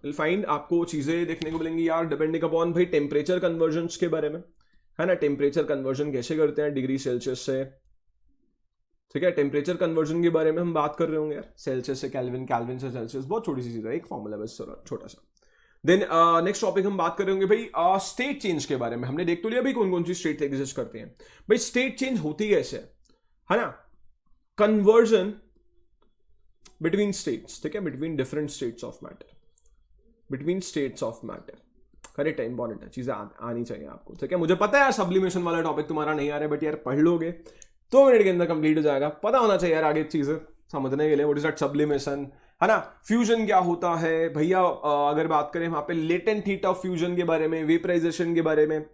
S1: विल फाइंड आपको चीजें देखने को मिलेंगी यार, डिपेंडिंग अपॉन भाई टेम्परेचर कन्वर्जन्स के बारे में, है ना। टेम्परेचर कन्वर्जन कैसे करते हैं डिग्री सेल्सियस से। ठीक है, टेम्परेचर कन्वर्जन के बारे में हम बात कर रहे होंगे यार, सेल्सियस से कैल्विन, कैल्विन से सेल्सियस, बहुत छोटी सी चीज है, एक फॉर्मूला बस छोटा सा। देन नेक्स्ट टॉपिक हम बात कर रहे होंगे भाई स्टेट चेंज के बारे में। हमने देख तो लिया भाई कौन कौन सी स्टेट एग्जिस्ट करते हैं, भाई स्टेट चेंज होती कैसे है ना। कन्वर्जन बिटवीन स्टेट्स, ठीक है, between different states of matter, between states of matter, correct है, इंपॉर्टेंट है, चीजें आनी चाहिए आपको, ठीक है। मुझे पता है यार सब्लिमेशन वाला टॉपिक तुम्हारा नहीं आ रहा है, बट यार पढ़ लोगे 2 मिनट के अंदर कंप्लीट हो जाएगा, पता होना चाहिए यार आगे चीजें समझने के लिए। व्हाट इज दैट सब्लिमेशन, है ना, फ्यूजन क्या होता है भैया, अगर बात करें वहां पे लेटेंट हीट ऑफ फ्यूजन के बारे में, वेपराइजेशन के बारे में,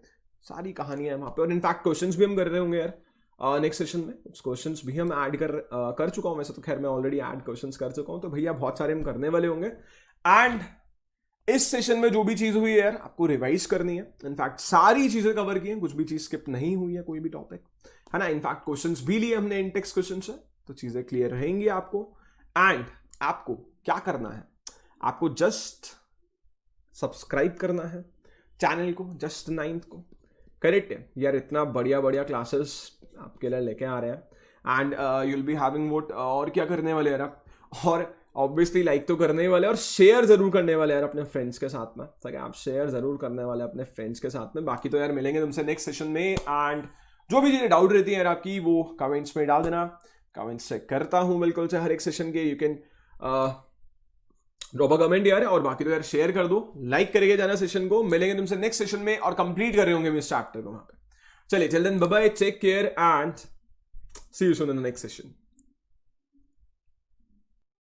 S1: सारी कहानियां हैं वहां पे। और इनफैक्ट क्वेश्चंस भी हम कर रहे होंगे यार नेक्स्ट सेशन में, कुछ क्वेश्चंस भी हम ऐड कर चुका हूं, वैसे तो खैर मैं ऑलरेडी ऐड क्वेश्चंस कर चुका हूं, तो भैया बहुत सारे हम करने वाले होंगे। एंड इस सेशन में जो भी चीज हुई है यार आपको रिवाइज करनी है, इनफैक्ट सारी चीजें कवर की हैं, कुछ भी चीज स्किप नहीं हुई है, कोई भी टॉपिक, है ना। इनफैक्ट क्वेश्चंस भी लिए हमने इंटेक्स क्वेश्चन से, तो चीजें क्लियर रहेंगी आपको। एंड आपको क्या करना है, आपको जस्ट सब्सक्राइब करना है चैनल को, जस्ट 9th को, करेक्ट है यार। इतना बढ़िया बढ़िया क्लासेस आपके लिए लेके आ रहे हैं, and you'll be having vote, और क्या करने वाले यार आप, और ऑब्वियसली लाइक तो करने ही वाले, और शेयर जरूर करने वाले यार अपने फ्रेंड्स के साथ में, ठीक है, आप शेयर जरूर करने वाले अपने फ्रेंड्स के साथ में। बाकी तो यार मिलेंगे तुमसे नेक्स्ट सेशन में, एंड जो भी चीजें डाउट रहती है यार आपकी वो कमेंट्स में डाल देना, कमेंट्स चेक करता हूं बिल्कुल से हर एक सेशन के, you can drop a comment यार, और बाकी तो यार शेयर कर दो, लाइक करके जाना सेशन को। मिलेंगे तुमसे नेक्स्ट सेशन में और कंप्लीट कर रहे होंगे इस चैप्टर को वहां पे। चलिए, till then bye bye, take care and see you soon in the next session.